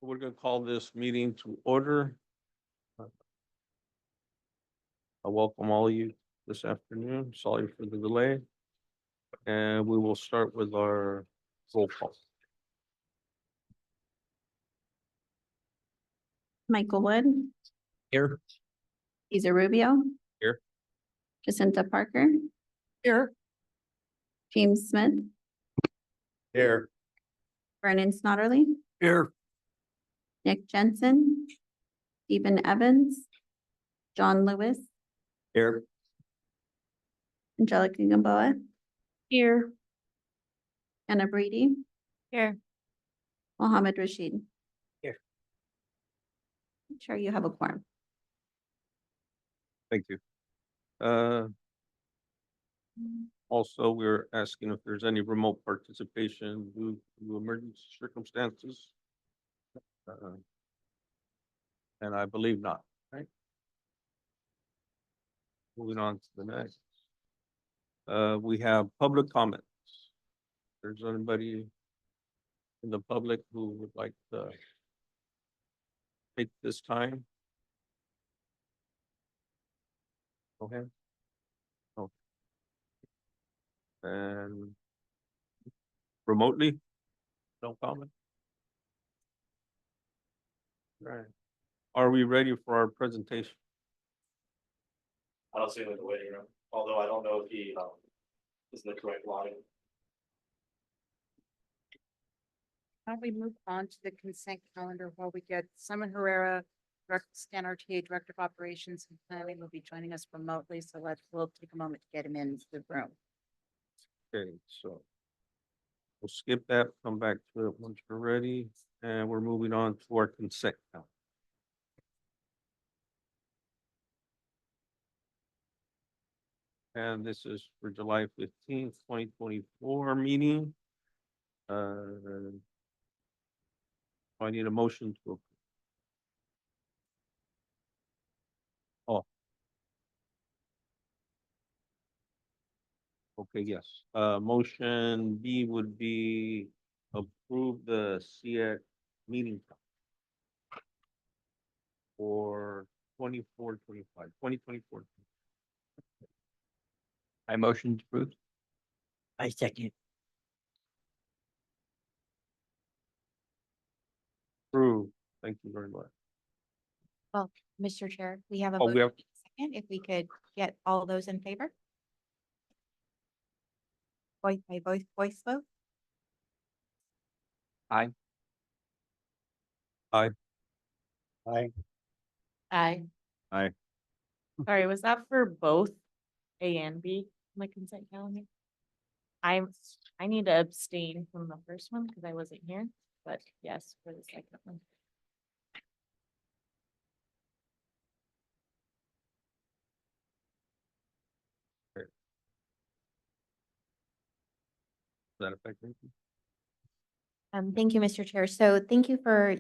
We're going to call this meeting to order. I welcome all of you this afternoon. Sorry for the delay. And we will start with our roll call. Michael Wood, Here. Cesar Rubio. Here. Jacinta Parker, Here. James Smith, Here. Vernon Snodderly, Here. Nick Jensen, Stephen Evans, John Lewis, Here. Angelica Gamboa. Here. Anna Brady. Here. Mohammed Rashid. Here. I'm sure you have a quorum. Thank you. Also, we're asking if there's any remote participation due to emergency circumstances. And I believe not, right? Moving on to the next. We have public comments. If there's anybody in the public who would like to take this time? Go ahead. Oh. And remotely? No comment? Right. Are we ready for our presentation? I don't see him in the waiting room, although I don't know if he is in the correct line. Why don't we move on to the consent calendar while we get Simon Herrera, Stan RTA, Director of Operations and Planning, will be joining us remotely. So we'll take a moment to get him into the room. Okay, so we'll skip that, come back to it once we're ready, and we're moving on to our consent calendar. And this is for July 15th, 2024 meeting. I need a motion to approve. Oh. Okay, yes. Motion B would be approve the SEEAC meeting for 2024. I motion to approve. I second. Approve. Thank you very much. Well, Mr. Chair, we have a Oh, we motion have- in a second, if we could get all those in favor. Voice vote. Aye. Aye. Aye. Aye. Aye. Sorry, was that for both A and B on the consent calendar? I need to abstain from the first one because I wasn't here, but yes, for the second one. Does that affect anything? Thank you, Mr. Chair. So thank you for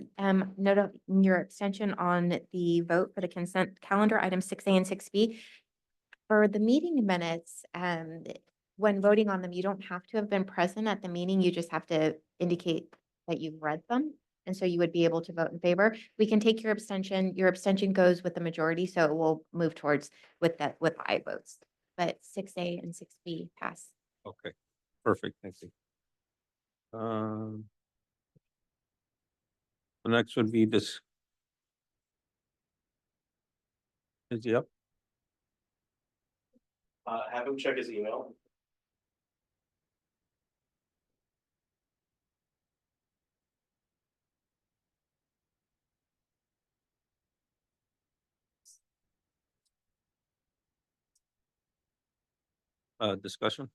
noting your extension on the vote for the consent calendar, items 6A and 6B. For the meeting minutes, when voting on them, you don't have to have been present at the meeting. You just have to indicate that you've read them. And so you would be able to vote in favor. We can take your abstention. Your abstention goes with the majority, so it will move towards with aye votes. But 6A and 6B pass. Okay, perfect, thank you. The next would be this. Is he up? Have him check his email. Discussion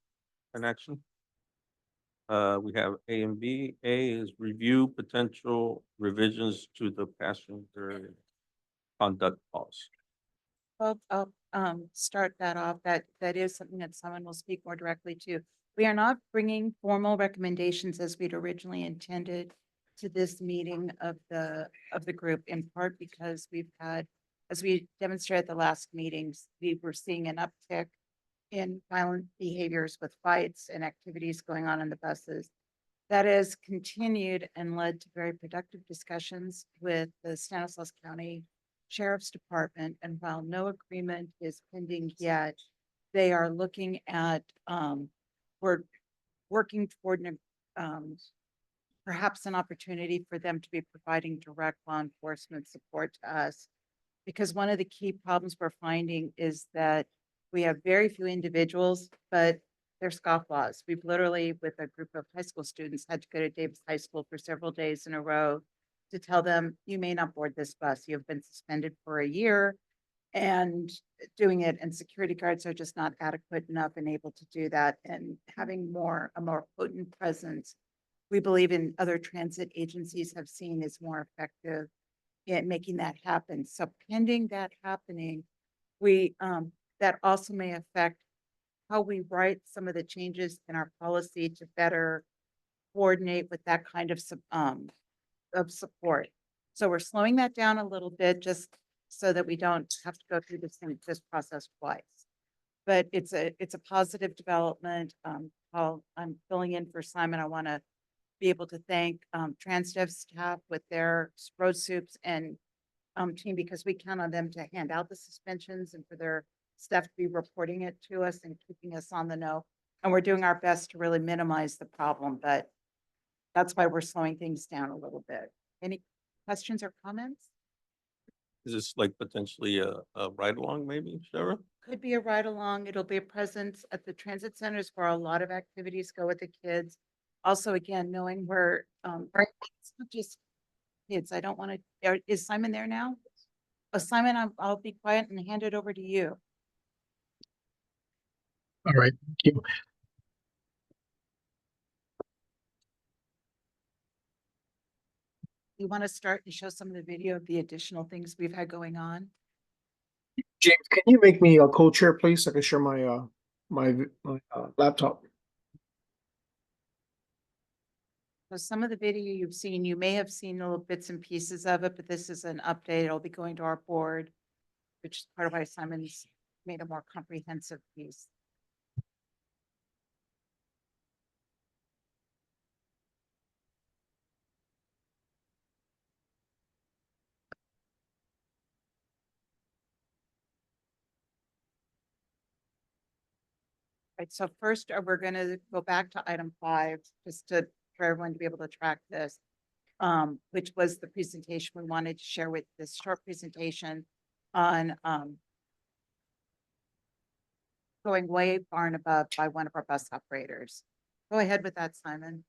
and action. We have A and B. A is review potential revisions to the passenger conduct policy. I'll start that off. That is something that someone will speak more directly to. We are not bringing formal recommendations as we'd originally intended to this meeting of the group, in part because we've had, as we demonstrated at the last meetings, we were seeing an uptick in violent behaviors with fights and activities going on the buses. That has continued and led to very productive discussions with the Stanislaus County Sheriff's Department. And while no agreement is pending yet, they are looking at, we're working toward perhaps an opportunity for them to be providing direct law enforcement support to us. Because one of the key problems we're finding is that we have very few individuals, but they're scofflaws. We've literally, with a group of high school students, had to go to Davis High School for several days in a row to tell them, you may not board this bus. You have been suspended for a year and doing it. And security guards are just not adequate enough and able to do that. And having a more potent presence, we believe in other transit agencies have seen is more effective in making that happen. So pending that happening, we, that also may affect how we write some of the changes in our policy to better coordinate with that kind of support. So we're slowing that down a little bit just so that we don't have to go through this process twice. But it's a positive development. While I'm filling in for Simon, I want to be able to thank Transdev staff with their road soups and team, because we count on them to hand out the suspensions and for their staff to be reporting it to us and keeping us on the know. And we're doing our best to really minimize the problem, but that's why we're slowing things down a little bit. Any questions or comments? Is this like potentially a ride along maybe, Sarah? Could be a ride along. It'll be a presence at the transit centers where a lot of activities go with the kids. Also, again, knowing where, it's not just kids. I don't want to, is Simon there now? Oh, Simon, I'll be quiet and hand it over to you. All right, thank you. You want to start and show some of the video of the additional things we've had going on? James, can you make me a co-chair, please? So I can share my my laptop. So some of the video you've seen, you may have seen little bits and pieces of it, but this is an update. It'll be going to our board, which is part of why Simon's made a more comprehensive piece. Right, so first we're going to go back to item 5, just for everyone to be able to track this, which was the presentation we wanted to share with this short presentation on going way far and above by one of our bus operators. Go ahead with that, Simon.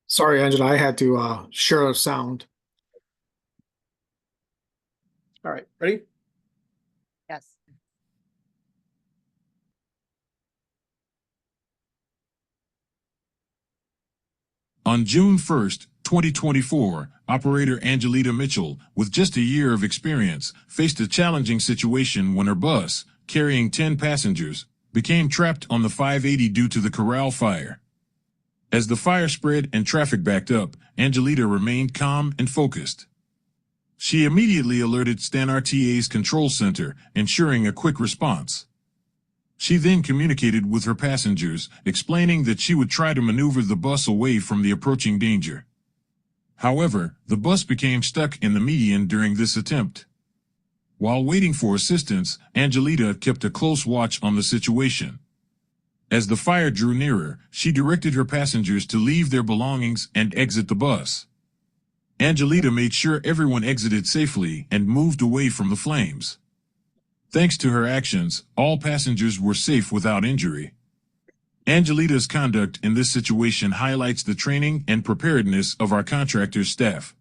Sorry, Angela, I had to share a sound. All right, ready? Yes. On June 1st, 2024, operator Angelita Mitchell, with just a year of experience, faced a challenging situation when her bus, carrying 10 passengers, became trapped on the 580 due to the Corral fire. As the fire spread and traffic backed up, Angelita remained calm and focused. She immediately alerted StanRTA's control center, ensuring a quick response. She then communicated with her passengers, explaining that she would try to maneuver the bus away from the approaching danger. However, the bus became stuck in the median during this attempt. While waiting for assistance, Angelita kept a close watch on the situation. As the fire drew nearer, she directed her passengers to leave their belongings and exit the bus. Angelita made sure everyone exited safely and moved away from the flames. Thanks to her actions, all passengers were safe without injury. Angelita's conduct in this situation highlights the training and preparedness of our contractor's staff.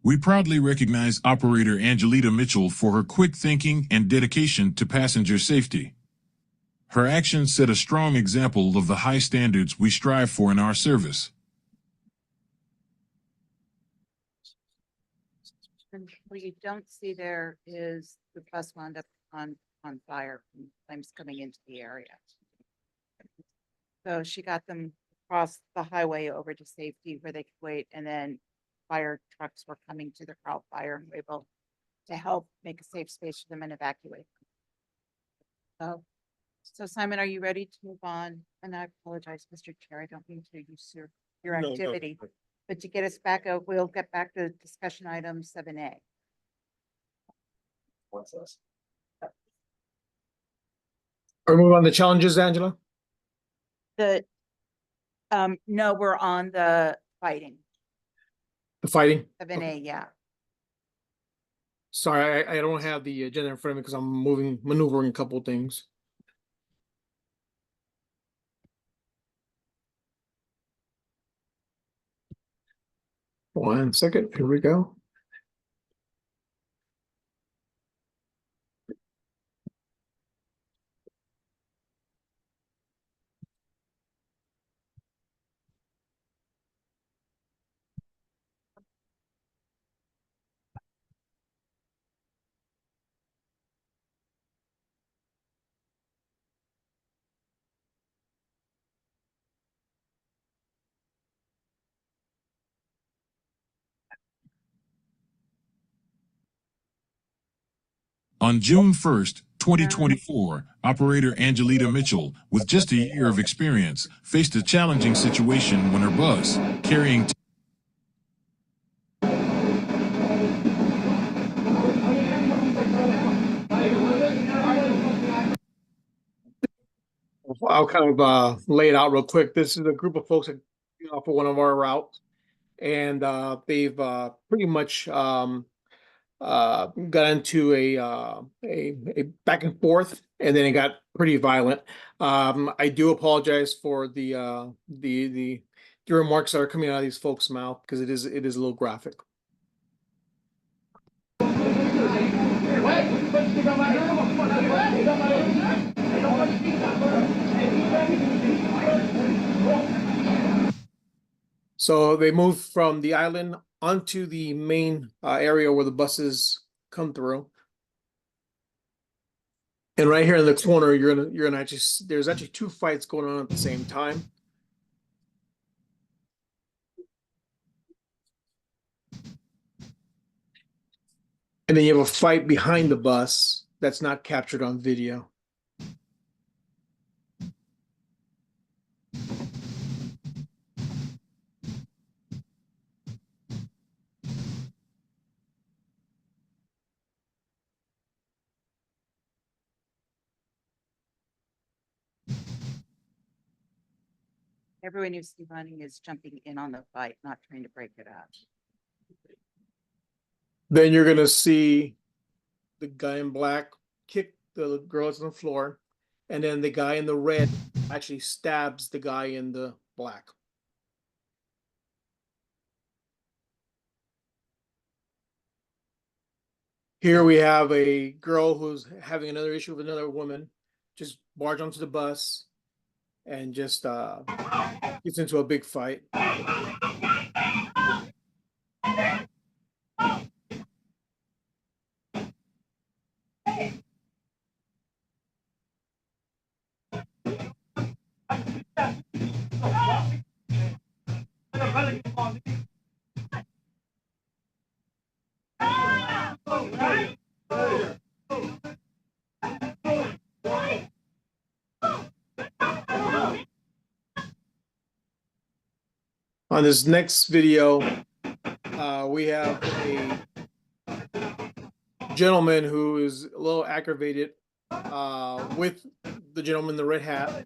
We proudly recognize operator Angelita Mitchell for her quick thinking and dedication to passenger safety. Her actions set a strong example of the high standards we strive for in our service. And what you don't see there is the bus wound up on fire from flames coming into the area. So she got them across the highway over to safety where they could wait, and then fire trucks were coming to the Corral fire and were able to help make a safe space for them and evacuate them. So So Simon, are you ready to move on? And I apologize, Mr. Chair, I don't mean to usurp your No, no. activity. But to get us back, we'll get back to discussion item 7A. What's this? Are we moving on the challenges, Angela? No, we're on the fighting, The fighting? 7A, yeah. Sorry, I don't have the agenda in front of me because I'm maneuvering a couple of things. One second, here we go. On June 1st, 2024, operator Angelita Mitchell, with just a year of experience, faced a challenging situation when her bus, carrying I'll kind of lay it out real quick. This is a group of folks that off of one of our routes, and they've pretty much got into a back and forth, and then it got pretty violent. I do apologize for the remarks that are coming out of these folks' mouth because it is a little graphic. So they moved from the island onto the main area where the buses come through. And right here in the corner, you're gonna actually there's actually two fights going on at the same time. And then you have a fight behind the bus that's not captured on video. Everyone you see running is jumping in on the fight, not trying to break it up. Then you're gonna see the guy in black kick the girl that's on the floor, and then the guy in the red actually stabs the guy in the black. Here we have a girl who's having another issue with another woman, just barge onto the bus and just gets into a big fight. On this next video, we have a gentleman who is a little aggravated with the gentleman in the red hat.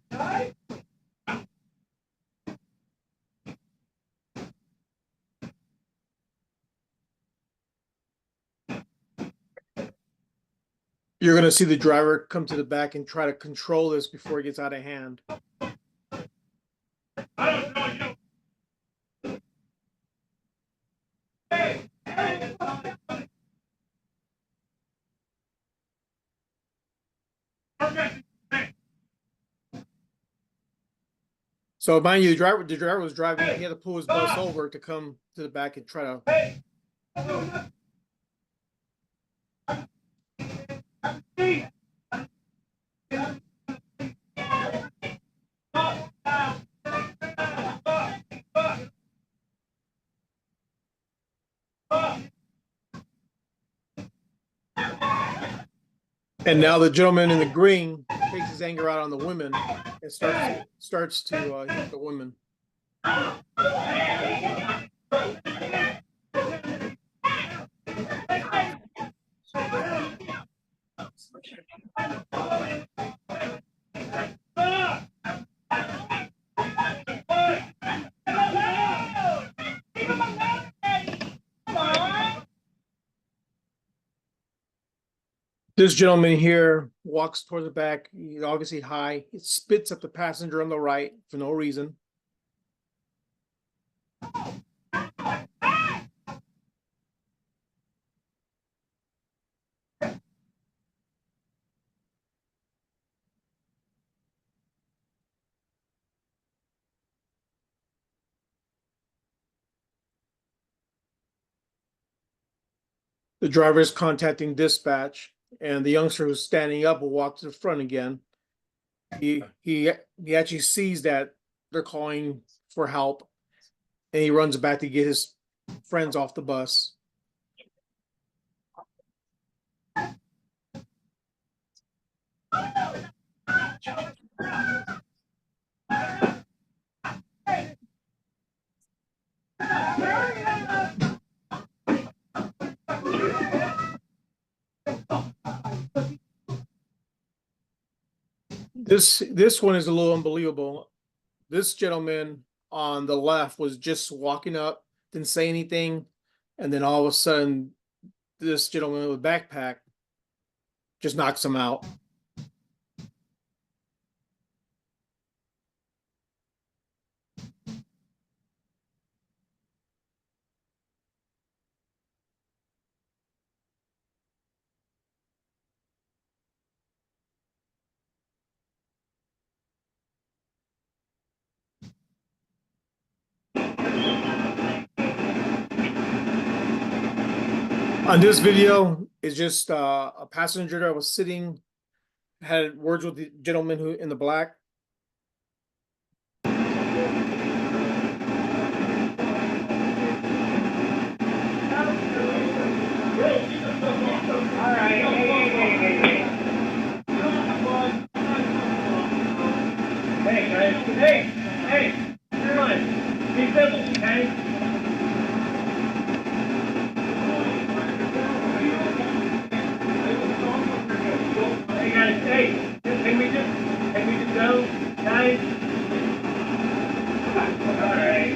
You're going to see the driver come to the back and try to control this before it gets out of hand. So mind you, the driver was driving. He had to pull his bus over to come to the back and try to. And now the gentleman in the green takes his anger out on the women and starts to hit the women. This gentleman here walks toward the back. He's obviously high. He spits at the passenger on the right for no reason. The driver is contacting dispatch, and the youngster who's standing up will walk to the front again. He actually sees that they're calling for help, and he runs back to get his friends off the bus. This one is a little unbelievable. This gentleman on the left was just walking up, didn't say anything, and then all of a sudden, this gentleman with a backpack just knocks him out. On this video is just a passenger that was sitting, had words with the gentleman who in the black. Hey, come on, be civil, okay? Hey guys, hey, can we just go, guys? All right.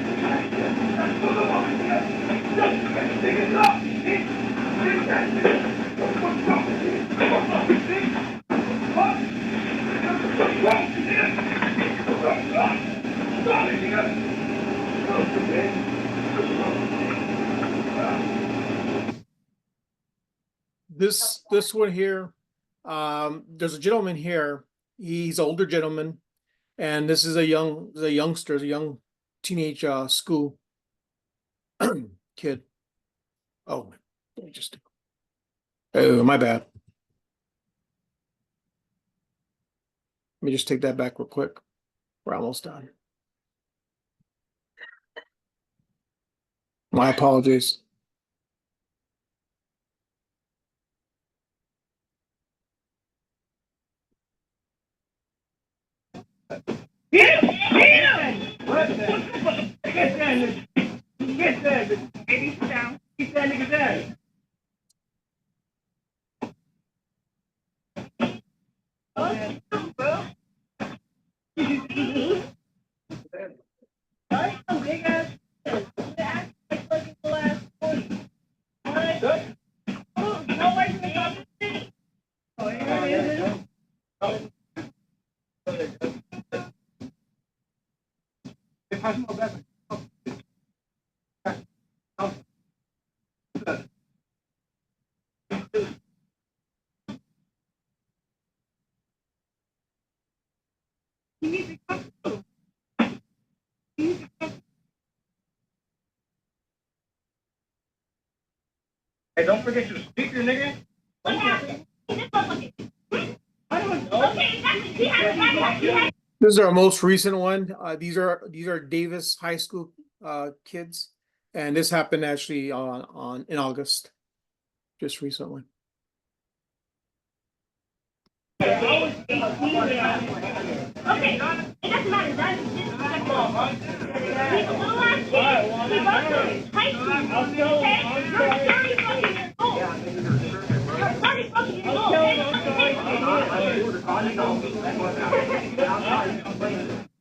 This one here, there's a gentleman here. He's an older gentleman, and this is a youngster, a young teenage school kid. Oh, my bad. Let me just take that back real quick. We're almost done. My apologies. Get that, baby, down. Get that nigga down. Hey, don't forget your speaker, nigga. This is our most recent one. These are Davis High School kids, and this happened actually in August, just recently. Okay, it doesn't matter, that's just. He's a little ass kid, he goes to high school, okay? You're 30 fucking years old. You're 30 fucking years old.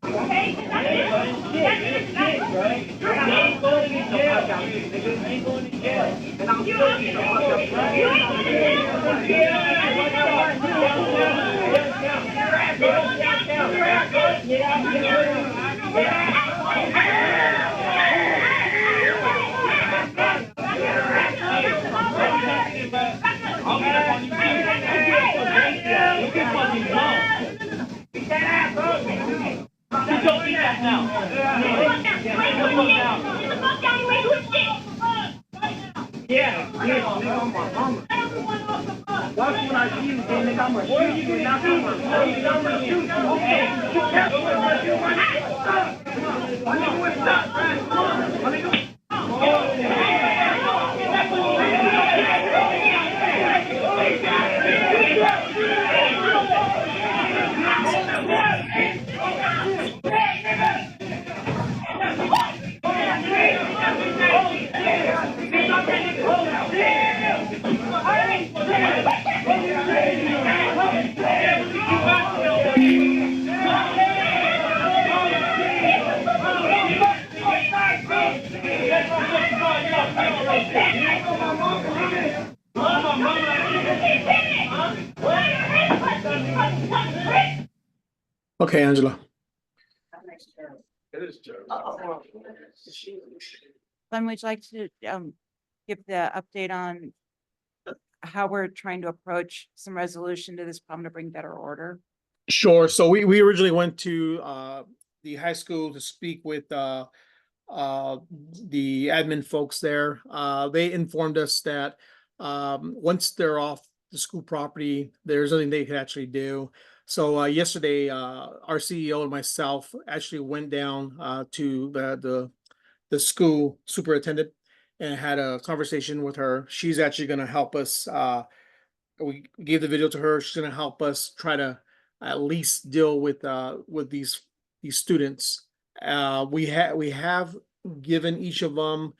Okay, that's it. That's it. You're ain't going to jail. Ain't going to jail. You ain't going to Yeah. Watch when I see you, nigga, I'm gonna shoot you, not I'm gonna shoot you. Okay. Okay, Angela. Glenn, would you like to give the update on how we're trying to approach some resolution to this problem to bring better order? Sure. So we originally went to the high school to speak with the admin folks there. They informed us that once they're off the school property, there's nothing they could actually do. So yesterday, our CEO and myself actually went down to the school superintendent and had a conversation with her. She's actually going to help us. We gave the video to her. She's going to help us try to at least deal with these students. We have given each of them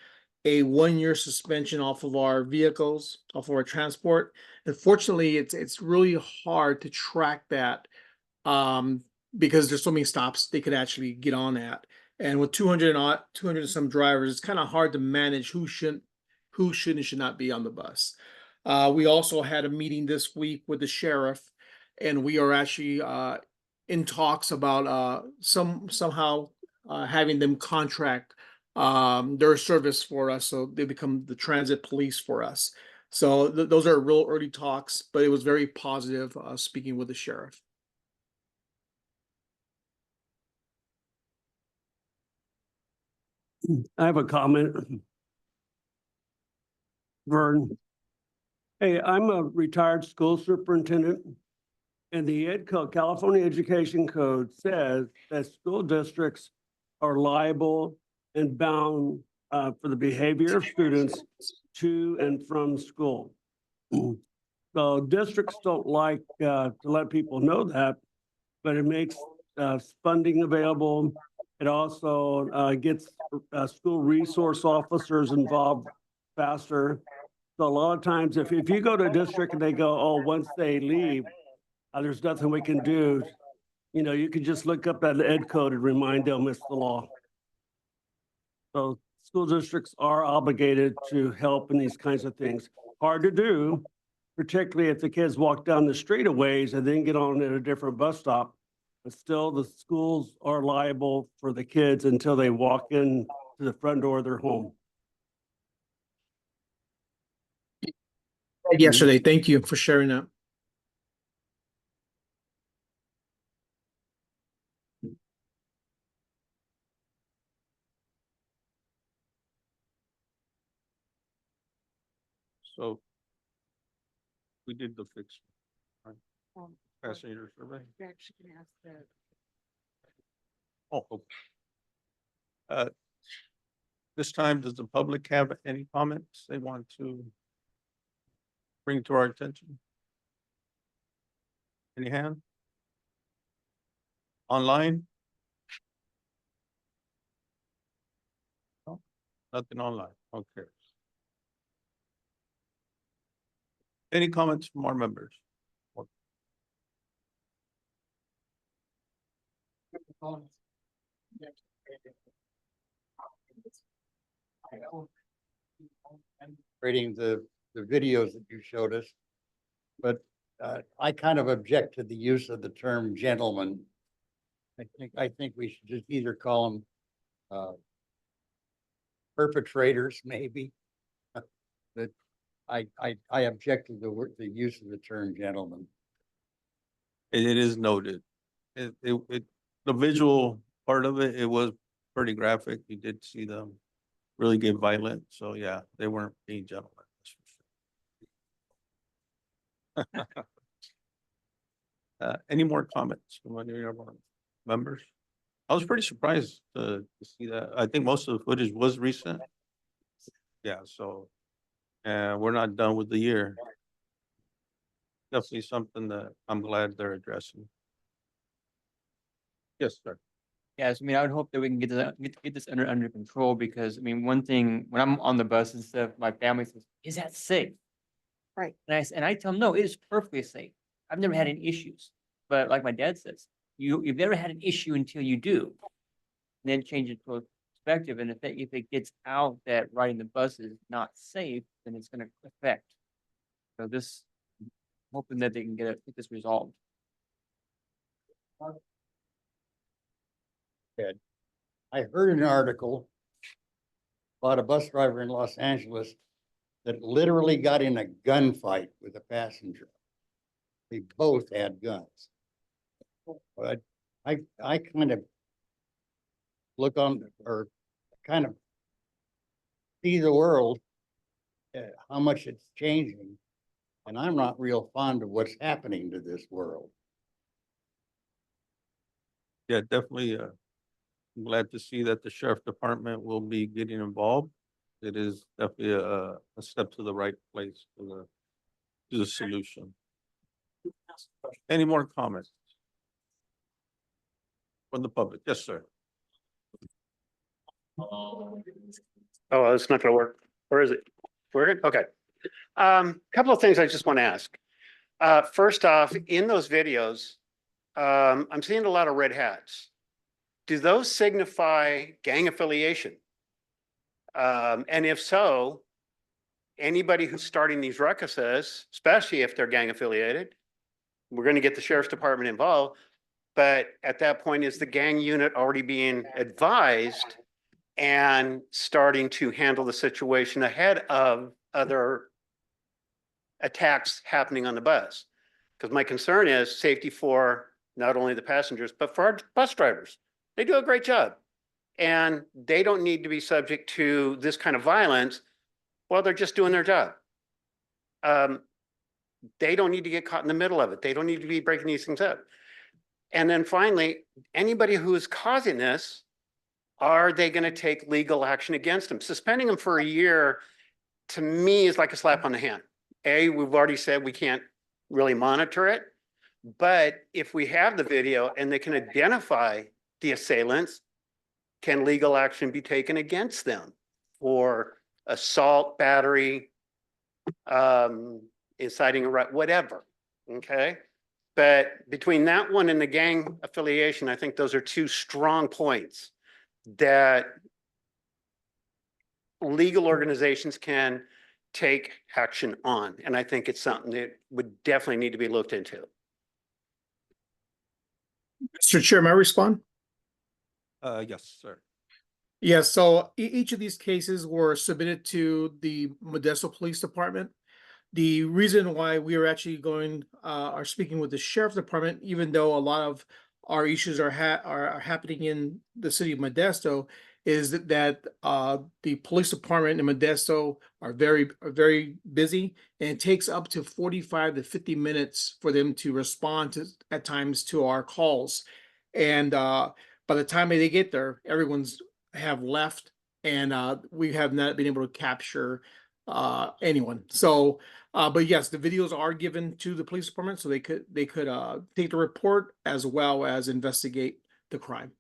a 1-year suspension off of our vehicles, off of our transport. Unfortunately, it's really hard to track that because there's so many stops they could actually get on at. And with 200 and some drivers, it's kind of hard to manage who should and should not be on the bus. We also had a meeting this week with the sheriff, and we are actually in talks about somehow having them contract their service for us, so they become the transit police for us. So those are real early talks, but it was very positive speaking with the sheriff. I have a comment. Vern. Hey, I'm a retired school superintendent, and the Ed Code, California Education Code says that school districts are liable and bound for the behavior of students to and from school. So districts don't like to let people know that, but it makes funding available. It also gets school resource officers involved faster. So a lot of times, if you go to a district and they go, oh, once they leave, there's nothing we can do. You know, you can just look up that Ed Code and remind them it's the law. So school districts are obligated to help in these kinds of things. Hard to do, particularly if the kids walk down the street a ways and then get on at a different bus stop. But still, the schools are liable for the kids until they walk in to the front door of their home. Yesterday, thank you for sharing that. So we did the fix, right? Um, Passenger survey. You're actually gonna ask the. Oh. This time, does the public have any comments they want to bring to our attention? Any hand? Online? No, nothing online, okay. Any comments from our members? Reading the videos that you showed us. But I kind of object to the use of the term gentleman. I think we should just either call them perpetrators, maybe. But I object to the use of the term gentleman. It is noted. The visual part of it, it was pretty graphic. You did see them really get violent. So yeah, they weren't being gentlemen. That's for sure. Any more comments from any of our members? I was pretty surprised to see that. I think most of the footage was recent. Yeah, so, we're not done with the year. Definitely something that I'm glad they're addressing. Yes, sir. Yes, I mean, I would hope that we can get this under control, because I mean, one thing, when I'm on the bus and stuff, my family says, is that safe? Right. And I tell them, no, it is perfectly safe. I've never had any issues. But like my dad says, you've never had an issue until you do. And then change it to a perspective. And if it gets out that riding the bus is not safe, then it's gonna affect. So hoping that they can get this resolved. I heard an article about a bus driver in Los Angeles that literally got in a gunfight with a passenger. They both had guns. But I kind of look on, or kind of see the world, how much it's changing. And I'm not real fond of what's happening to this world. Yeah, definitely, I'm glad to see that the sheriff department will be getting involved. It is definitely a step to the right place to the solution. Any more comments from the public? Yes, sir. Oh, it's not gonna work. Or is it? Working? Okay. Couple of things I just want to ask. First off, in those videos, I'm seeing a lot of red hats. Do those signify gang affiliation? And if so, anybody who's starting these ruckuses, especially if they're gang affiliated, we're going to get the sheriff's department involved. But at that point, is the gang unit already being advised and starting to handle the situation ahead of other attacks happening on the bus? Because my concern is safety for not only the passengers, but for our bus drivers. They do a great job. And they don't need to be subject to this kind of violence while they're just doing their job. They don't need to get caught in the middle of it. They don't need to be breaking these things up. And then finally, anybody who is causing this, are they going to take legal action against them? Suspending them for a year, to me, is like a slap on the hand. We've already said we can't really monitor it. But if we have the video and they can identify the assailants, can legal action be taken against them for assault, battery, inciting a riot, whatever, okay? But between that one and the gang affiliation, I think those are two strong points that legal organizations can take action on. And I think it's something that would definitely need to be looked into. Mr. Chair, may I respond? Yes, sir. Yeah, so each of these cases were submitted to the Modesto Police Department. The reason why we are actually are speaking with the Sheriff's Department, even though a lot of our issues are happening in the city of Modesto, is that the police department in Modesto are very busy, and it takes up to 45 to 50 minutes for them to respond at times to our calls. And by the time they get there, everyone's have left, and we have not been able to capture anyone. So, but yes, the videos are given to the police department so they could take the report as well as investigate the crime.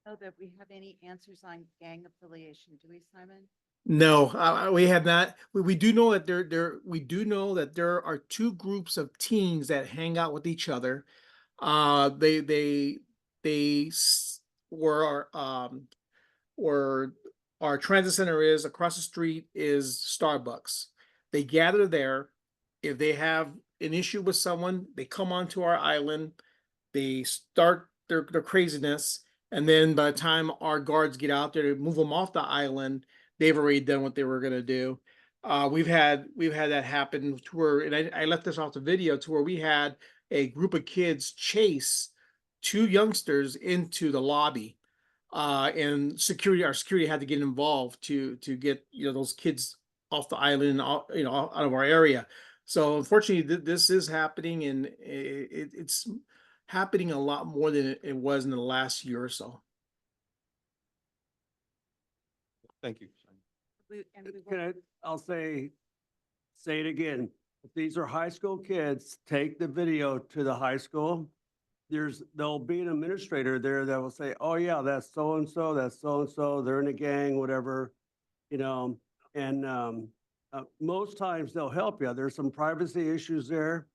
Know that we have any answers on gang affiliation, do we, Simon? No, we have not. We do know that we do know that there are two groups of teens that hang out with each other. They were where our transit center is across the street is Starbucks. They gather there. If they have an issue with someone, they come onto our island, they start their craziness, and then by the time our guards get out there to move them off the island, they've already done what they were gonna do. We've had that happen to where, and I left this off the video, to where we had a group of kids chase two youngsters into the lobby. And our security had to get involved to get, those kids off the island and out of our area. So unfortunately, this is happening, and it's happening a lot more than it was in the last year or so. Thank you. I'll say it again. If these are high school kids, take the video to the high school. There'll be an administrator there that will say, oh yeah, that's so-and-so, that's so-and-so, they're in a gang, whatever, and most times they'll help you. There's some privacy issues there,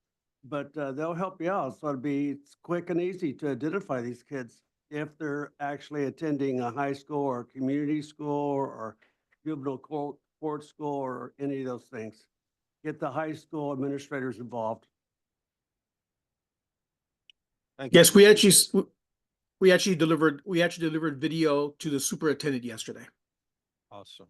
but they'll help you out. So it's quick and easy to identify these kids if they're actually attending a high school or community school or juvenile court school or any of those things. Get the high school administrators involved. Thank you. Yes, we actually delivered video to the superintendent yesterday. Awesome.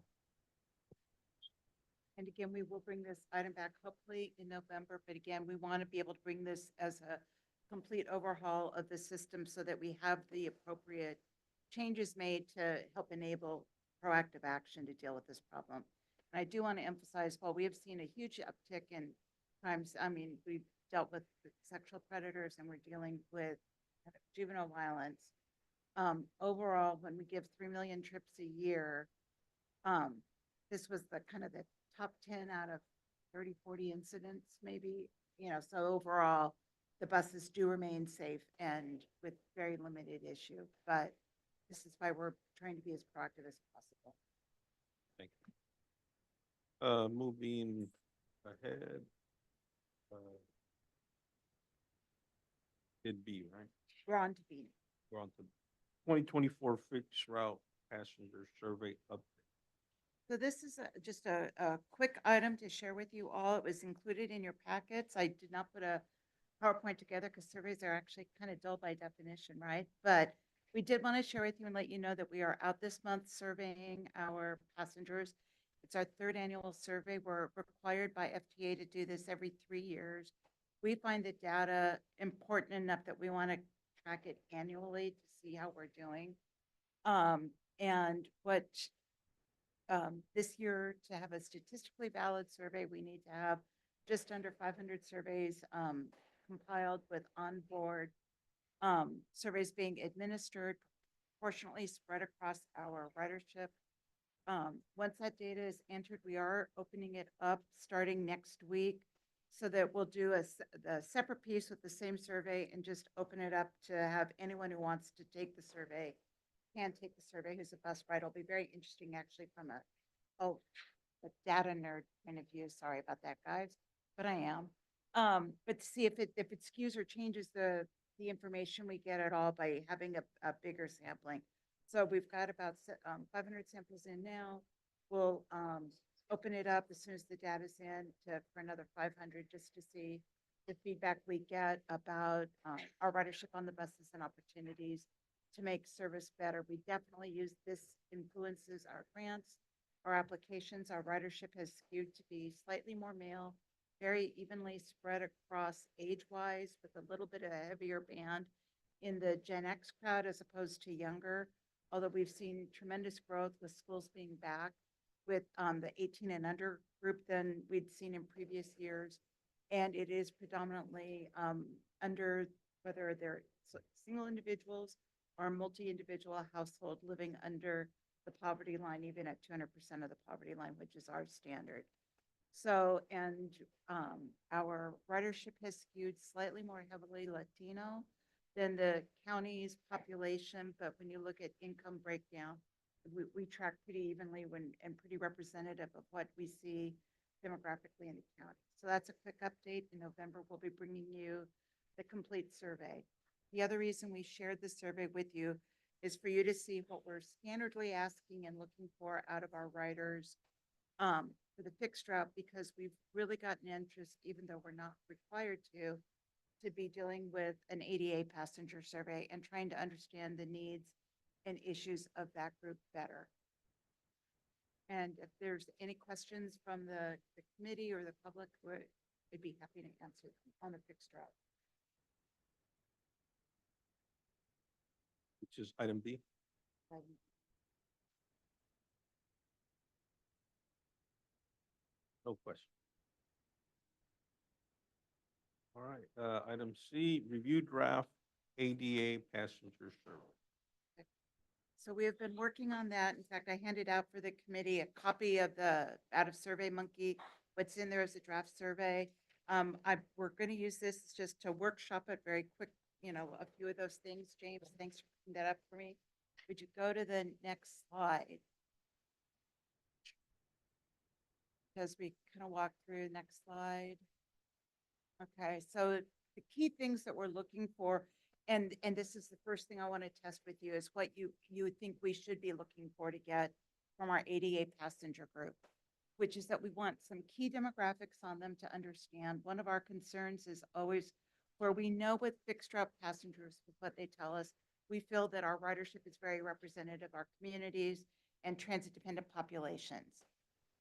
And again, we will bring this item back hopefully in November, but again, we want to be able to bring this as a complete overhaul of the system so that we have the appropriate changes made to help enable proactive action to deal with this problem. And I do want to emphasize, while we have seen a huge uptick in crimes, I mean, we've dealt with sexual predators and we're dealing with juvenile violence. Overall, when we give 3 million trips a year, this was the kind of the top 10 out of 30, 40 incidents, maybe, so overall, the buses do remain safe and with very limited issue, but this is why we're trying to be as proactive as possible. Thank you. Moving ahead. Did B, right? We're on to B. We're on to 2024 fixed route passenger survey update. So this is just a quick item to share with you all. It was included in your packets. I did not put a PowerPoint together because surveys are actually kind of dull by definition, right? But we did want to share with you and let you know that we are out this month surveying our passengers. It's our third annual survey. We're required by FTA to do this every 3 years. We find the data important enough that we want to track it annually to see how we're doing. And what this year, to have a statistically valid survey, we need to have just under 500 surveys compiled with onboard surveys being administered, proportionately spread across our ridership. Once that data is entered, we are opening it up starting next week so that we'll do a separate piece with the same survey and just open it up to have anyone who wants to take the survey can take the survey who's a bus ride. It'll be very interesting actually from a data nerd point of view. Sorry about that, guys, but I am. But to see if it skews or changes the information we get at all by having a bigger sampling. So we've got about 500 samples in now. We'll open it up as soon as the data's in for another 500 just to see the feedback we get about our ridership on the buses and opportunities to make service better. We definitely use this influences our grants, our applications. Our ridership has skewed to be slightly more male, very evenly spread across age-wise with a little bit of a heavier band in the Gen X crowd as opposed to younger, although we've seen tremendous growth with schools being back with the 18 and under group than we'd seen in previous years. And it is predominantly under, whether they're single individuals or multi-individual household living under the poverty line, even at 200% of the poverty line, which is our standard. So, and our ridership has skewed slightly more heavily Latino than the county's population, but when you look at income breakdown, we track pretty evenly and pretty representative of what we see demographically in the county. So that's a quick update. In November, we'll be bringing you the complete survey. The other reason we shared the survey with you is for you to see what we're standardly asking and looking for out of our riders for the fixed route, because we've really gotten interest, even though we're not required to be dealing with an ADA passenger survey and trying to understand the needs and issues of that group better. And if there's any questions from the committee or the public, I'd be happy to answer them on the fixed route. Which is item B. No question. All right, item C, review draft ADA passenger survey. So we have been working on that. In fact, I handed out for the committee a copy of the out of Survey Monkey. What's in there is a draft survey. We're going to use this just to workshop it very quick, you know, a few of those things. James, thanks for putting that up for me. Would you go to the next slide? As we kind of walk through, next slide. Okay, so the key things that we're looking for, and this is the first thing I want to test with you, is what you think we should be looking for to get from our ADA passenger group, which is that we want some key demographics on them to understand. One of our concerns is always where we know with fixed route passengers, with what they tell us, we feel that our ridership is very representative of our communities and transit dependent populations.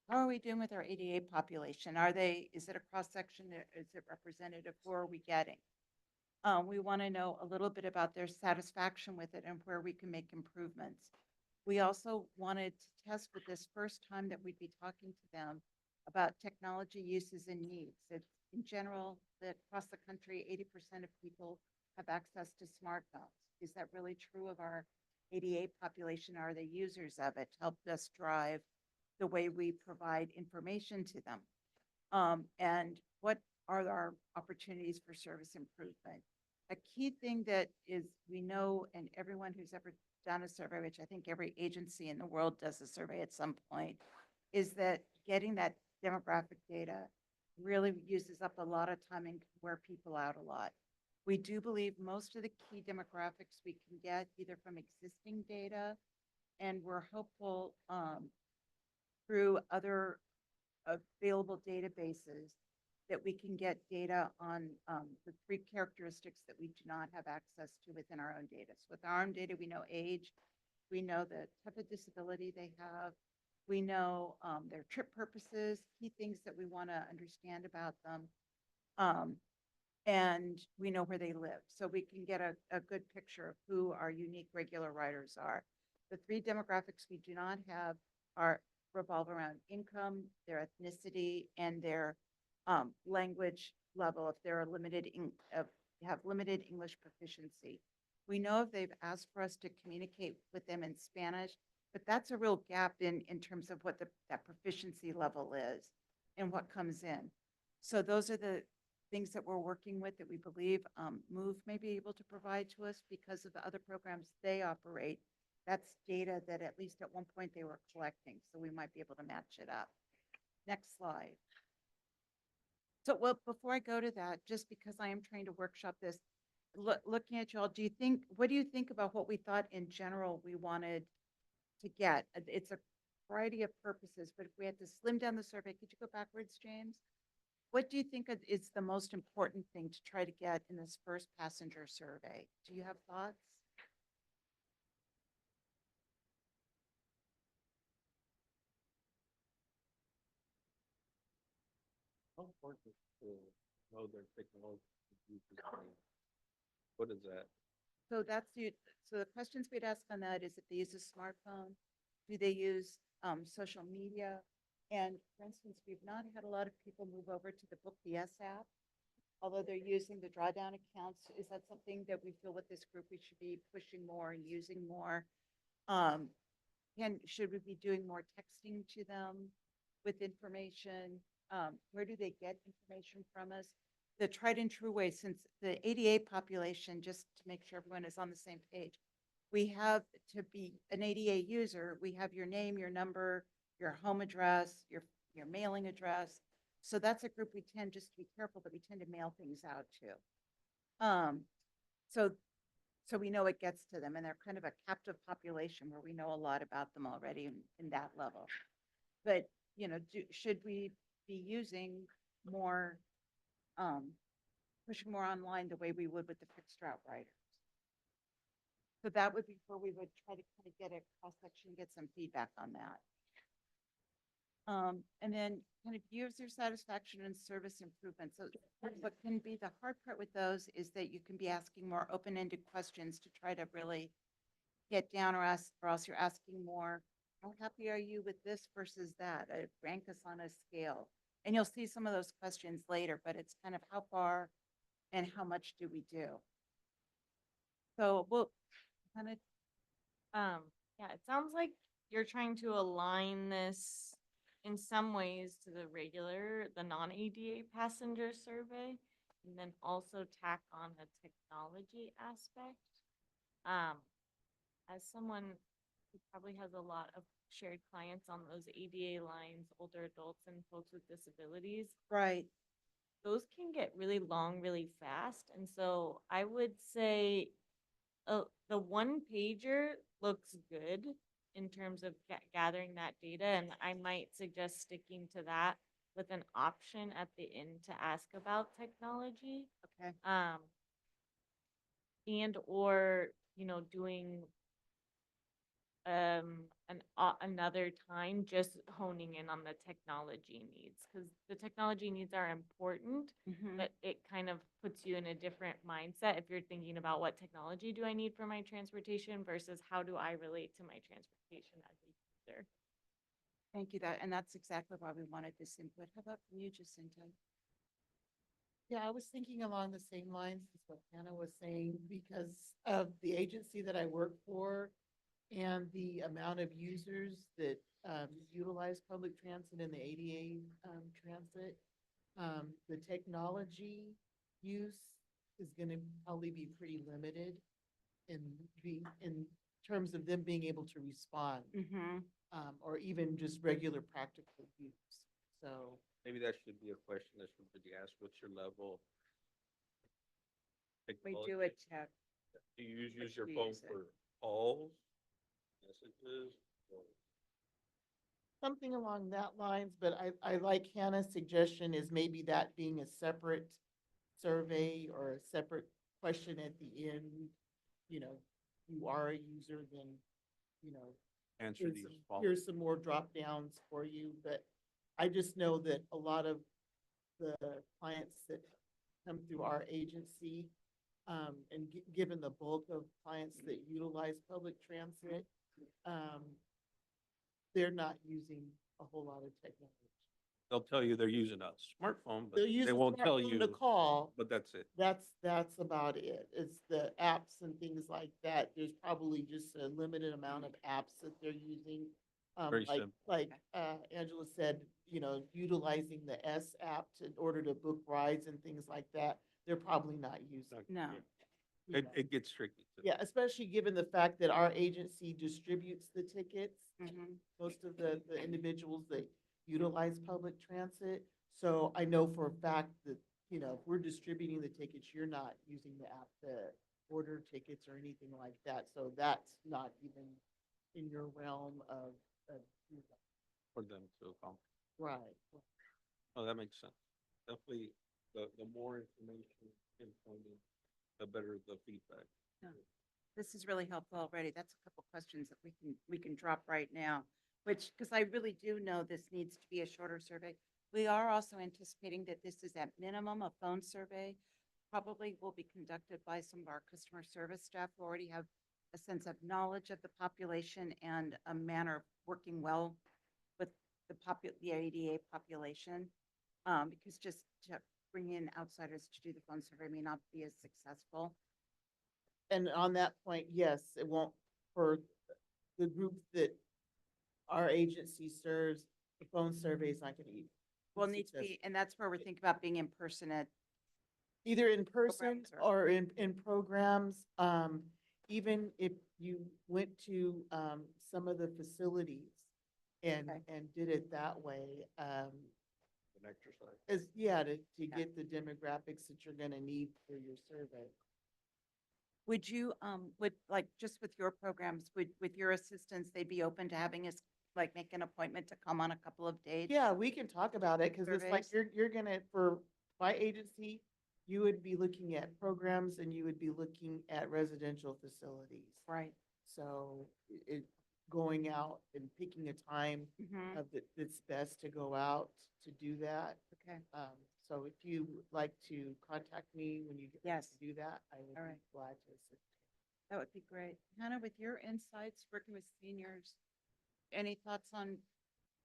How are we doing with our ADA population? Is it a cross section? Is it representative? Who are we getting? We want to know a little bit about their satisfaction with it and where we can make improvements. We also wanted to test with this first time that we'd be talking to them about technology uses and needs. In general, across the country, 80% of people have access to smartphones. Is that really true of our ADA population? Are they users of it? Help us drive the way we provide information to them. And what are our opportunities for service improvement? A key thing that is, we know, and everyone who's ever done a survey, which I think every agency in the world does a survey at some point, is that getting that demographic data really uses up a lot of time and can wear people out a lot. We do believe most of the key demographics we can get either from existing data, and we're hopeful through other available databases that we can get data on the three characteristics that we do not have access to within our own data. So with our own data, we know age, we know the type of disability they have, we know their trip purposes, key things that we want to understand about them, and we know where they live. So we can get a good picture of who our unique regular riders are. The three demographics we do not have revolve around income, their ethnicity, and their language level, if they're have limited English proficiency. We know if they've asked for us to communicate with them in Spanish, but that's a real gap in terms of what that proficiency level is and what comes in. So those are the things that we're working with that we believe MOVE may be able to provide to us because of the other programs they operate. That's data that at least at one point they were collecting, so we might be able to match it up. Next slide. So, well, before I go to that, just because I am trying to workshop this, looking at y'all, what do you think about what we thought in general we wanted to get? It's a variety of purposes, but if we had to slim down the survey, could you go backwards, James? What do you think is the most important thing to try to get in this first passenger survey? Do you have thoughts? How important is to know their technology? What is that? So so the questions we'd ask on that is if they use a smartphone, do they use social media? And for instance, we've not had a lot of people move over to the Book BS app, although they're using the drawdown accounts. Is that something that we feel with this group we should be pushing more and using more? should we be doing more texting to them with information? Where do they get information from us? The tried and true way, since the ADA population, just to make sure everyone is on the same page, we have to be an ADA user, we have your name, your number, your home address, your mailing address. So that's a group we tend, just to be careful, that we tend to mail things out to. So we know it gets to them, and they're kind of a captive population where we know a lot about them already in that level. But, you know, should we be using more, pushing more online the way we would with the fixed route riders? So that would be where we would try to kind of get a cross section, get some feedback on that. And then kind of user satisfaction and service improvement. So what can be the hard part with those is that you can be asking more open-ended questions to try to really get down, or else you're asking more, how happy are you with this versus that? Rank us on a scale. And you'll see some of those questions later, but it's kind of how far and how much do we do? So we'll kind of, Yeah, it sounds like you're trying to align this in some ways to the non-ADA passenger survey, and then also tack on the technology aspect. As someone who probably has a lot of shared clients on those ADA lines, older adults and folks with disabilities, right. those can get really long really fast. And so I would say the one pager looks good in terms of gathering that data, and I might suggest sticking to that with an option at the end to ask about technology. Okay. And or, you know, doing another time just honing in on the technology needs, because the technology needs are important, but it kind of puts you in a different mindset if you're thinking about what technology do I need for my transportation versus how do I relate to my transportation as a user. Thank you. And that's exactly why we wanted this input. How about from you, Jacinta? Yeah, I was thinking along the same lines as what Hannah was saying, because of the agency that I work for and the amount of users that utilize public transit and the ADA transit. The technology use is going to probably be pretty limited in terms of them being able to respond, or even just regular practical use. So Maybe that should be a question that should be asked. What's your level? We do a check. Do you use your we phone use it. for calls, messages? Or something along that lines, but I like Hannah's suggestion is maybe that being a separate survey or a separate question at the end. You know, you are a user, then, you know, answer these here's some more drop downs for you. But I just know that a lot of the clients that come through our agency, and given the bulk of clients that utilize public transit, they're not using a whole lot of technology. they'll tell you they're using a smartphone, but They'll use they a won't tell smartphone you, to call. but that's it. That's about it. It's the apps and things like that. There's probably just a limited amount of apps that they're using. Very like, simple. like, Angela said, you know, utilizing the S app in order to book rides and things like that. They're probably not using. No. you know. It gets tricky. Yeah, especially given the fact that our agency distributes the tickets. Most of the individuals that utilize public transit. So I know for a fact that, you know, if we're distributing the tickets, you're not using the app to order tickets or anything like that. So that's not even in your realm of For them to accomplish. right. Oh, that makes sense. Definitely, the more information, the better the feedback. This is really helpful already. That's a couple questions that we can drop right now, which, because I really do know this needs to be a shorter survey. We are also anticipating that this is at minimum a phone survey, probably will be conducted by some of our customer service staff who already have a sense of knowledge of the population and a manner of working well with the ADA population. Because just to bring in outsiders to do the phone survey may not be as successful. And on that point, yes, it won't, for the group that our agency serves, the phone survey is not gonna be. Will need to be, and that's where we're thinking about being in person at, Either in person Programs or- or in programs, even if you went to, some of the facilities and, Okay. and did it that way, An exercise. is, yeah, to get the demographics that you're gonna need for your survey. would you, would, like, just with your programs, with your assistants, they'd be open to having us, like, make an appointment to come on a couple of dates? Yeah, we can talk about it, cause it's like, Surveys? you're gonna, for my agency, you would be looking at programs and you would be looking at residential facilities. Right. So it, going out and picking a time Mm-hmm. of that's best to go out to do that. Okay. So if you would like to contact me when you get ready Yes. to do that, I would All be right. glad to assist. That would be great. Hannah, with your insights, working with seniors, any thoughts on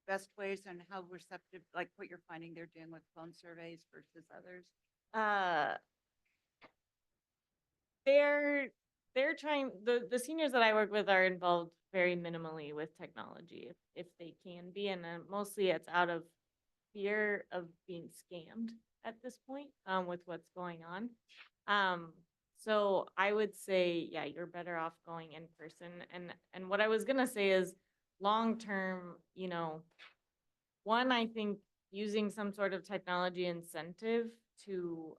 best ways and how receptive, like what you're finding they're doing with phone surveys versus others? They're trying, the seniors that I work with are involved very minimally with technology if they can be, and mostly it's out of fear of being scammed at this point, with what's going on. So I would say, yeah, you're better off going in person. And what I was gonna say is long term, you know, one, I think using some sort of technology incentive to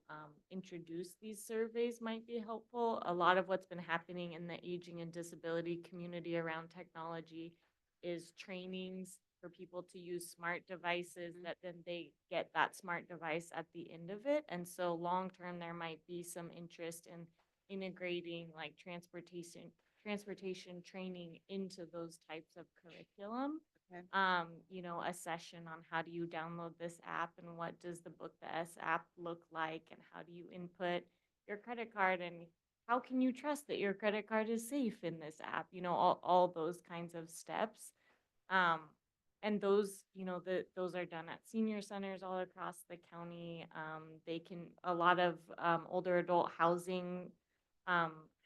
introduce these surveys might be helpful. A lot of what's been happening in the aging and disability community around technology is trainings for people to use smart devices that then they get that smart device at the end of it. And so long term, there might be some interest in integrating like transportation training into those types of curriculum. Okay. You know, a session on how do you download this app and what does the Book the S app look like and how do you input your credit card and how can you trust that your credit card is safe in this app? You know, all those kinds of steps. And those, you know, those are done at senior centers all across the county. A lot of older adult housing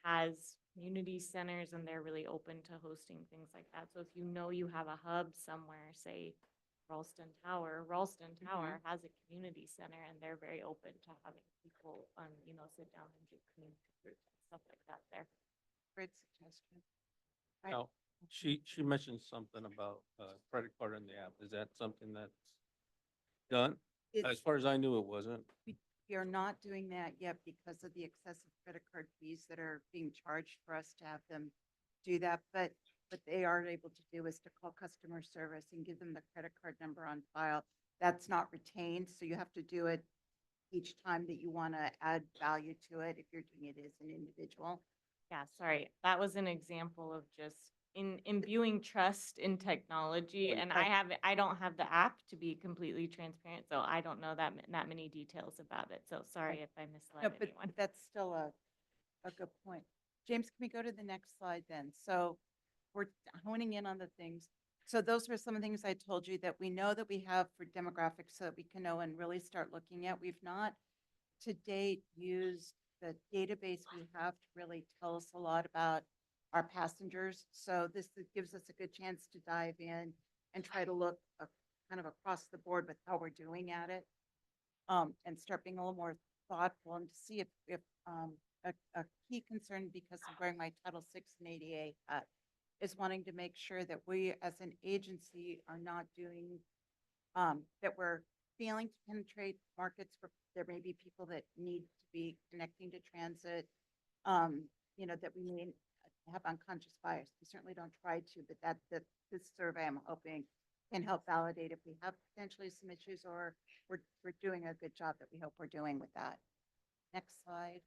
has community centers and they're really open to hosting things like that. So if you know you have a hub somewhere, say Ralston Tower has a community center and they're very open to having people, you know, sit down and do community groups and stuff like that there. Great suggestion. Right. Now, she mentioned something about credit card in the app. Is that something that's done? As It's, far as I knew, it wasn't. we are not doing that yet because of the excessive credit card fees that are being charged for us to have them do that. But what they are able to do is to call customer service and give them the credit card number on file. That's not retained, so you have to do it each time that you want to add value to it if you're doing it as an individual. Yeah, sorry. That was an example of just imbuing trust in technology. And I don't have the app to be completely transparent, so I don't know that many details about it. So sorry if I No, misled but anyone. that's still a good point. James, can we go to the next slide then? So we're honing in on the things. So those were some of the things I told you that we know that we have for demographics so that we can know and really start looking at. We've not to date used the database we have to really tell us a lot about our passengers. So this gives us a good chance to dive in and try to look kind of across the board with how we're doing at it. And start being a little more thoughtful and to see if a key concern, because I'm wearing my Title VI and ADA hat, is wanting to make sure that we as an agency are not doing, that we're failing to penetrate markets where there may be people that need to be connecting to transit, you know, that we may have unconscious bias. We certainly don't try to, but that this survey, I'm hoping, can help validate if we have potentially some issues or we're doing a good job that we hope we're doing with that. Next slide.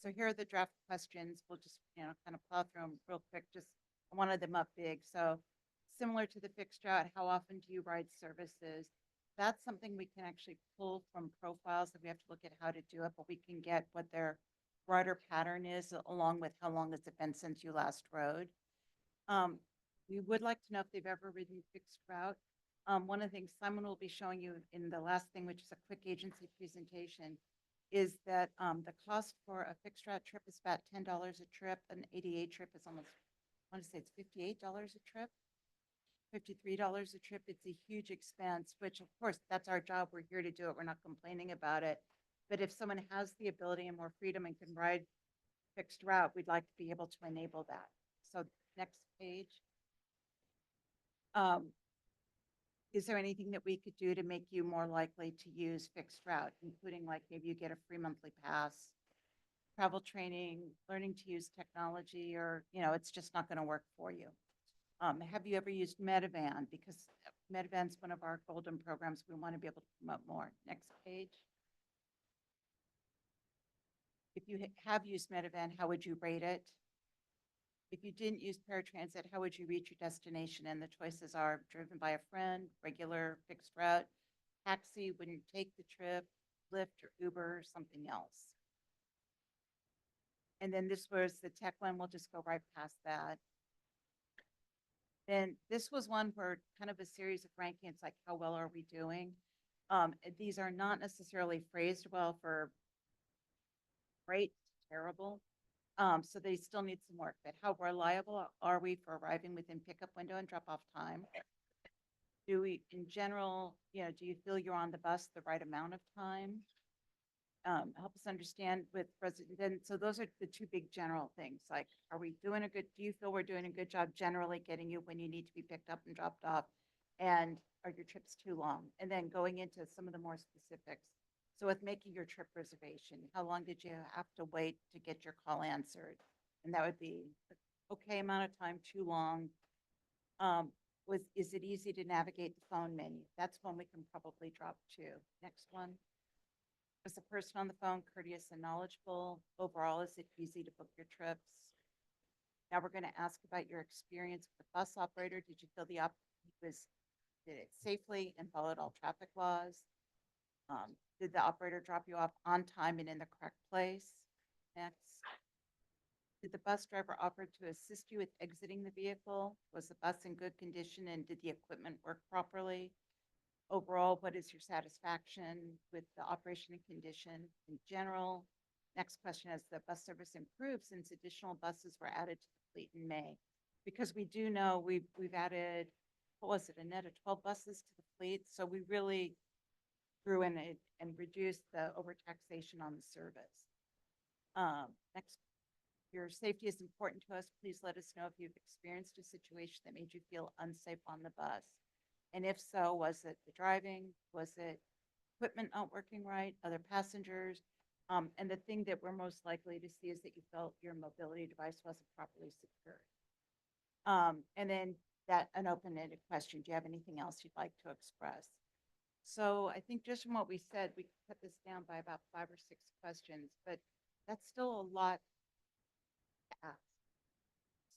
So here are the draft questions. We'll just, you know, kind of plow through them real quick. Just I wanted them up big. So similar to the fixed route, how often do you ride services? That's something we can actually pull from profiles that we have to look at how to do it, but we can get what their rider pattern is along with how long has it been since you last rode. We would like to know if they've ever ridden fixed route. One of the things Simon will be showing you in the last thing, which is a quick agency presentation, is that the cost for a fixed route trip is about $10 a trip. An ADA trip is almost, I want to say it's $58 a trip. $53 a trip. It's a huge expense, which of course, that's our job. We're here to do it. We're not complaining about it. But if someone has the ability and more freedom and can ride fixed route, we'd like to be able to enable that. So next page. Is there anything that we could do to make you more likely to use fixed route, including like maybe you get a free monthly pass, travel training, learning to use technology, or, you know, it's just not going to work for you? Have you ever used Medivan? Because Medivan's one of our golden programs. We want to be able to promote more. Next page. If you have used Medivan, how would you rate it? If you didn't use paratransit, how would you reach your destination? And the choices are driven by a friend, regular, fixed route, taxi, wouldn't take the trip, Lyft or Uber, something else. And then this was the tech one. We'll just go right past that. Then this was one where kind of a series of rankings, like how well are we doing? These are not necessarily phrased well for great, terrible. So they still need some work, but how reliable are we for arriving within pickup window and drop off time? Do we, in general, you know, do you feel you're on the bus the right amount of time? Help us understand with resident. So those are the two big general things. Like, are we doing a good, do you feel we're doing a good job generally getting you when you need to be picked up and dropped off? And are your trips too long? And then going into some of the more specifics. So with making your trip reservation, how long did you have to wait to get your call answered? And that would be okay amount of time, too long. Is it easy to navigate the phone menu? That's one we can probably drop to. Next one. Was the person on the phone courteous and knowledgeable? Overall, is it easy to book your trips? Now we're going to ask about your experience with the bus operator. Did you feel did it safely and followed all traffic laws? Did the operator drop you off on time and in the correct place? Next. Did the bus driver offer to assist you with exiting the vehicle? Was the bus in good condition and did the equipment work properly? Overall, what is your satisfaction with the operation and condition in general? Next question, has the bus service improved since additional buses were added to the fleet in May? Because we do know we've added, what was it, a net of 12 buses to the fleet. So we really grew in it and reduced the overtaxation on the service. Next, your safety is important to us. Please let us know if you've experienced a situation that made you feel unsafe on the bus. And if so, was it the driving? Was it equipment not working right? Other passengers? And the thing that we're most likely to see is that you felt your mobility device wasn't properly secured. And then an open-ended question. Do you have anything else you'd like to express? So I think just from what we said, we could cut this down by about 5 or 6 questions, but that's still a lot to ask.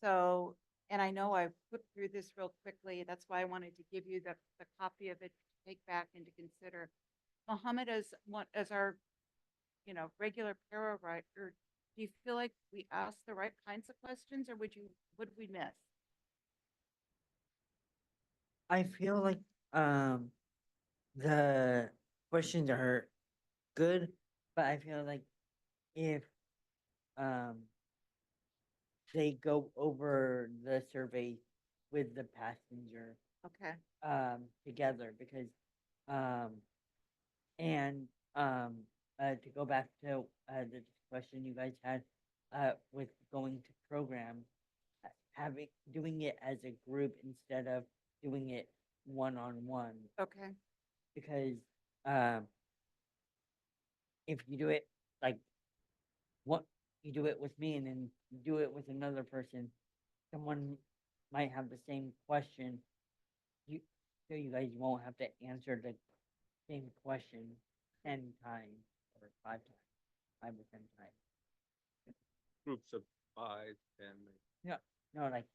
So, and I know I flipped through this real quickly. That's why I wanted to give you the copy of it to take back and to consider. Mohammed, as our, you know, regular para writer, do you feel like we asked the right kinds of questions, or would we miss? I feel like the questions are good, but I feel like if they go over the survey with the passenger Okay. together, because to go back to the question you guys had with going to program, doing it as a group instead of doing it one-on-one, Okay. because if you do it like you do it with me and then you do it with another person, someone might have the same question. So you guys won't have to answer the same question 10 times or 5 times, 5 or 10 times. Groups of 5, 10. No, like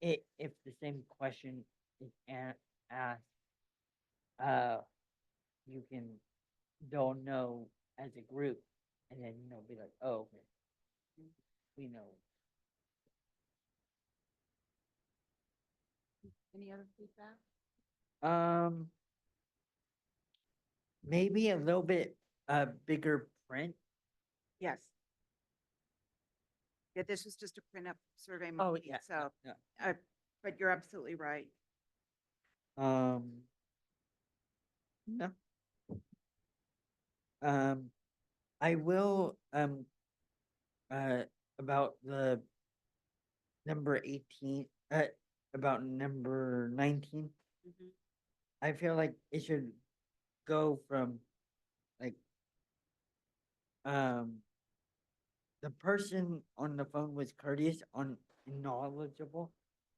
if the same question is asked, you can don't know as a group, and then be like, oh, okay, we know. Any other feedback? Maybe a little bit bigger print. Yes. Yeah, this was just a print up survey. Oh, yeah. So, Yeah. but you're absolutely right. No. I will, about the number 18, about number 19. I feel like it should go from like, the person on the phone was courteous and knowledgeable.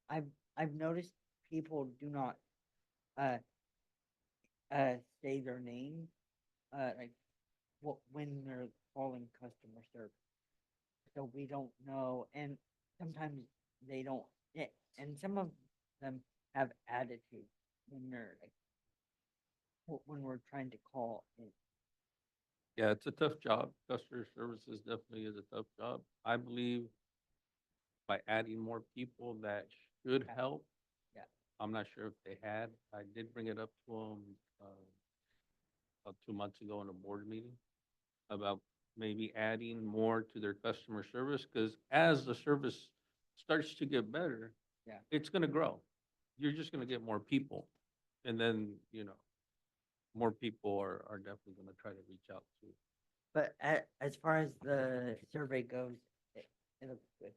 I've noticed people do not, uh, say their name, like, when they're calling customer service. So we don't know, and sometimes they don't, and some of them have attitude when they're like, when we're trying to call in. Yeah, it's a tough job. Customer services definitely is a tough job. I believe by adding more people that should help. Yeah. I'm not sure if they had. I did bring it up to them about 2 months ago in a board meeting about maybe adding more to their customer service, because as the service starts to get better, Yeah. it's gonna grow. You're just gonna get more people. And then, more people are definitely gonna try to reach out to. But as far as the survey goes, it looks good.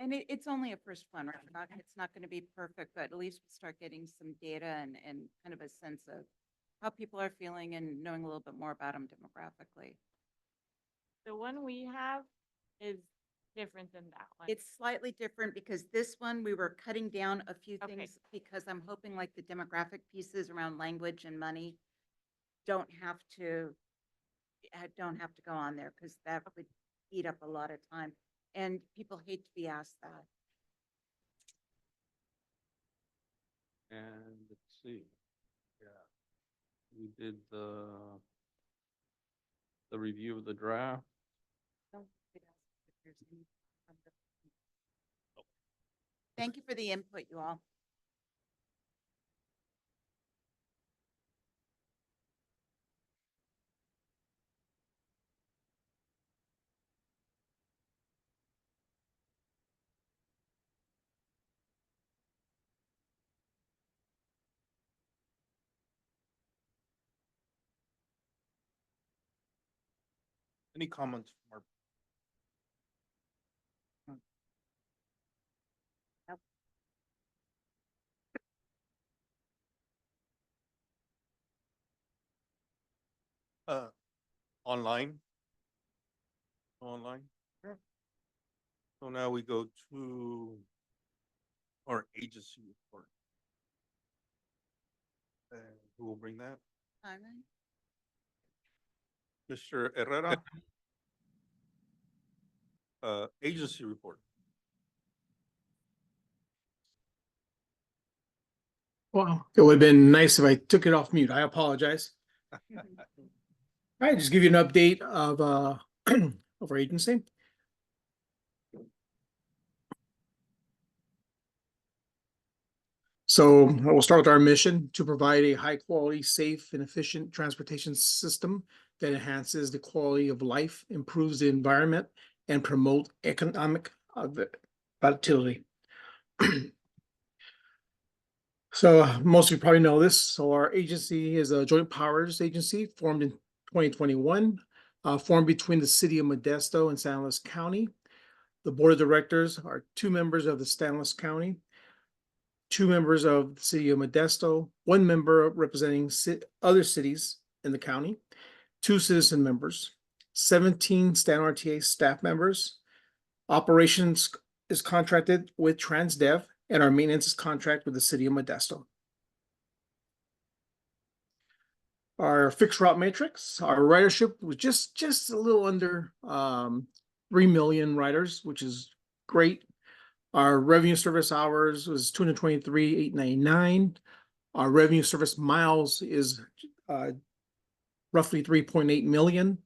And it's only a first one, right? It's not going to be perfect, but at least we start getting some data and kind of a sense of how people are feeling and knowing a little bit more about them demographically. The one we have is different than that one. It's slightly different because this one, we were cutting down a few Okay. things because I'm hoping like the demographic pieces around language and money don't have to go on there because that would eat up a lot of time. And people hate to be asked that. And let's see. Yeah. We did the review of the draft. Thank you for the input, you all. Any comments from online? Online? Sure. So now we go to our agency report. And who will bring that? Simon? Mr. Herrera? Agency report. Well, it would have been nice if I took it off mute. I apologize. All right, just give you an update of of our agency. So we'll start with our mission to provide a high quality, safe and efficient transportation system that enhances the quality of life, improves the environment and promote economic vitality. So most of you probably know this. So our agency is a joint powers agency formed in 2021, formed between the city of Modesto and San Luis County. The board of directors are 2 members of the San Luis County, 2 members of the city of Modesto, 1 member representing other cities in the county, 2 citizen members, 17 Stan RTA staff members. Operations is contracted with TransDev, and our maintenance is contract with the city of Modesto. Our fixed route matrix, our ridership was just a little under 3 million riders, which is great. Our revenue service hours was 223,899. Our revenue service miles is roughly 3.8 million.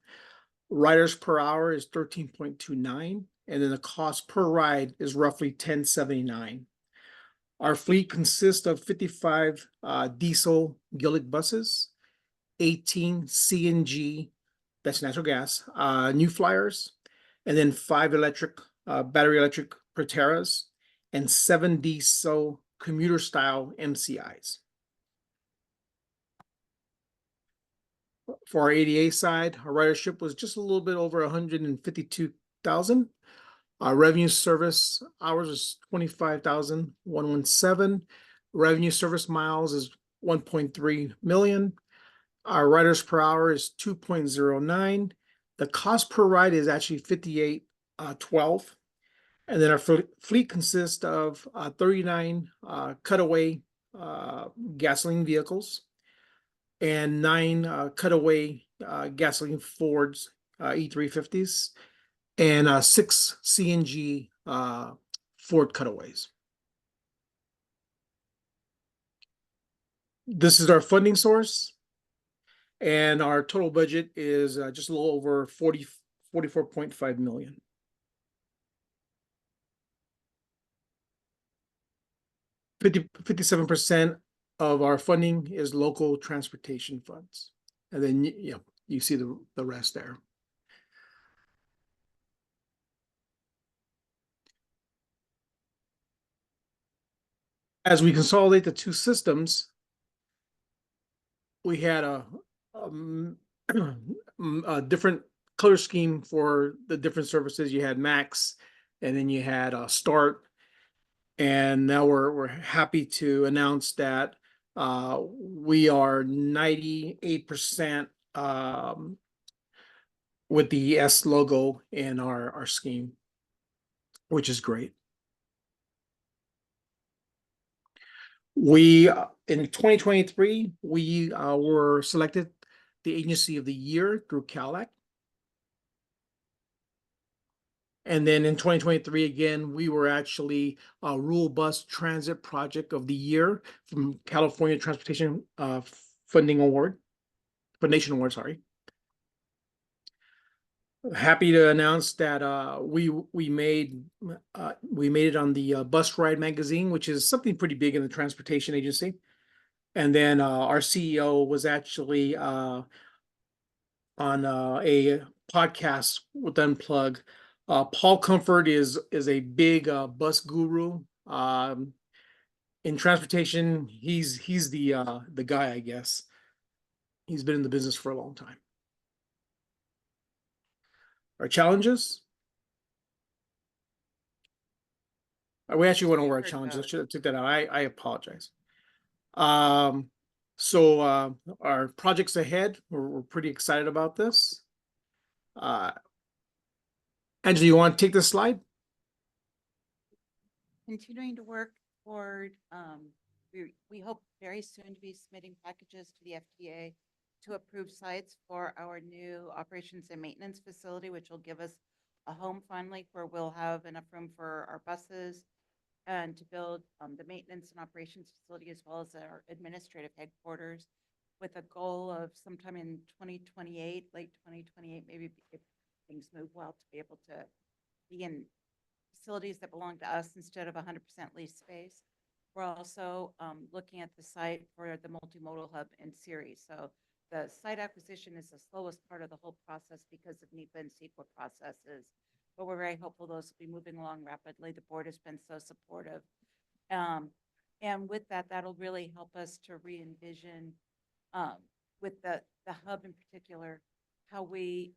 Riders per hour is 13.29, and then the cost per ride is roughly 10.79. Our fleet consists of 55 diesel Gillig buses, 18 CNG, that's natural gas, New Flyers, and then 5 electric, battery electric Proteras, and 7 diesel commuter style MCIs. for our ADA side, our ridership was just a little bit over 152,000. Our revenue service hours is 25,117. Revenue service miles is 1.3 million. Our riders per hour is 2.09. The cost per ride is actually 58.12. And then our fleet consists of 39 cutaway gasoline vehicles and 9 cutaway gasoline Fords E350s and 6 CNG Ford cutaways. This is our funding source, and our total budget is just a little over 44.5 million. Fifty-seven percent of our funding is local transportation funds, and then you see the rest there. As we consolidate the two systems, we had a different color scheme for the different services. You had Max, and then you had Start, and now we're happy to announce that we are 98% with the S logo in our scheme, which is great. We in 2023 we were selected the Agency of the Year through CALAC. And then in 2023, again, we were actually a Rural Bus Transit Project of the Year from California Transportation Foundation Award, sorry. Happy to announce that we made it on the Bus Ride magazine, which is something pretty big in the transportation agency. And then our CEO was actually on a podcast with Unplug. Paul Comfort is a big bus guru. In transportation, he's the guy, I guess. He's been in the business for a long time. Our challenges. We actually went over our challenges. I should have took that out. I apologize. So our projects ahead, we're pretty excited about this. Angela, you want to take this slide? Continuing to work toward, we hope very soon to be submitting packages to the FDA to approve sites for our new operations and maintenance facility, which will give us a home finally where we'll have enough room for our buses and to build the maintenance and operations facility as well as our administrative headquarters with a goal of sometime in 2028, late 2028, maybe if things move well, to be able to be in facilities that belong to us instead of 100% lease space. We're also looking at the site for the multimodal hub in series. So the site acquisition is the slowest part of the whole process because of NEPA and CEQA processes, but we're very hopeful those will be moving along rapidly. The board has been so supportive. And with that, that'll really help us to re-envision with the hub in particular, how we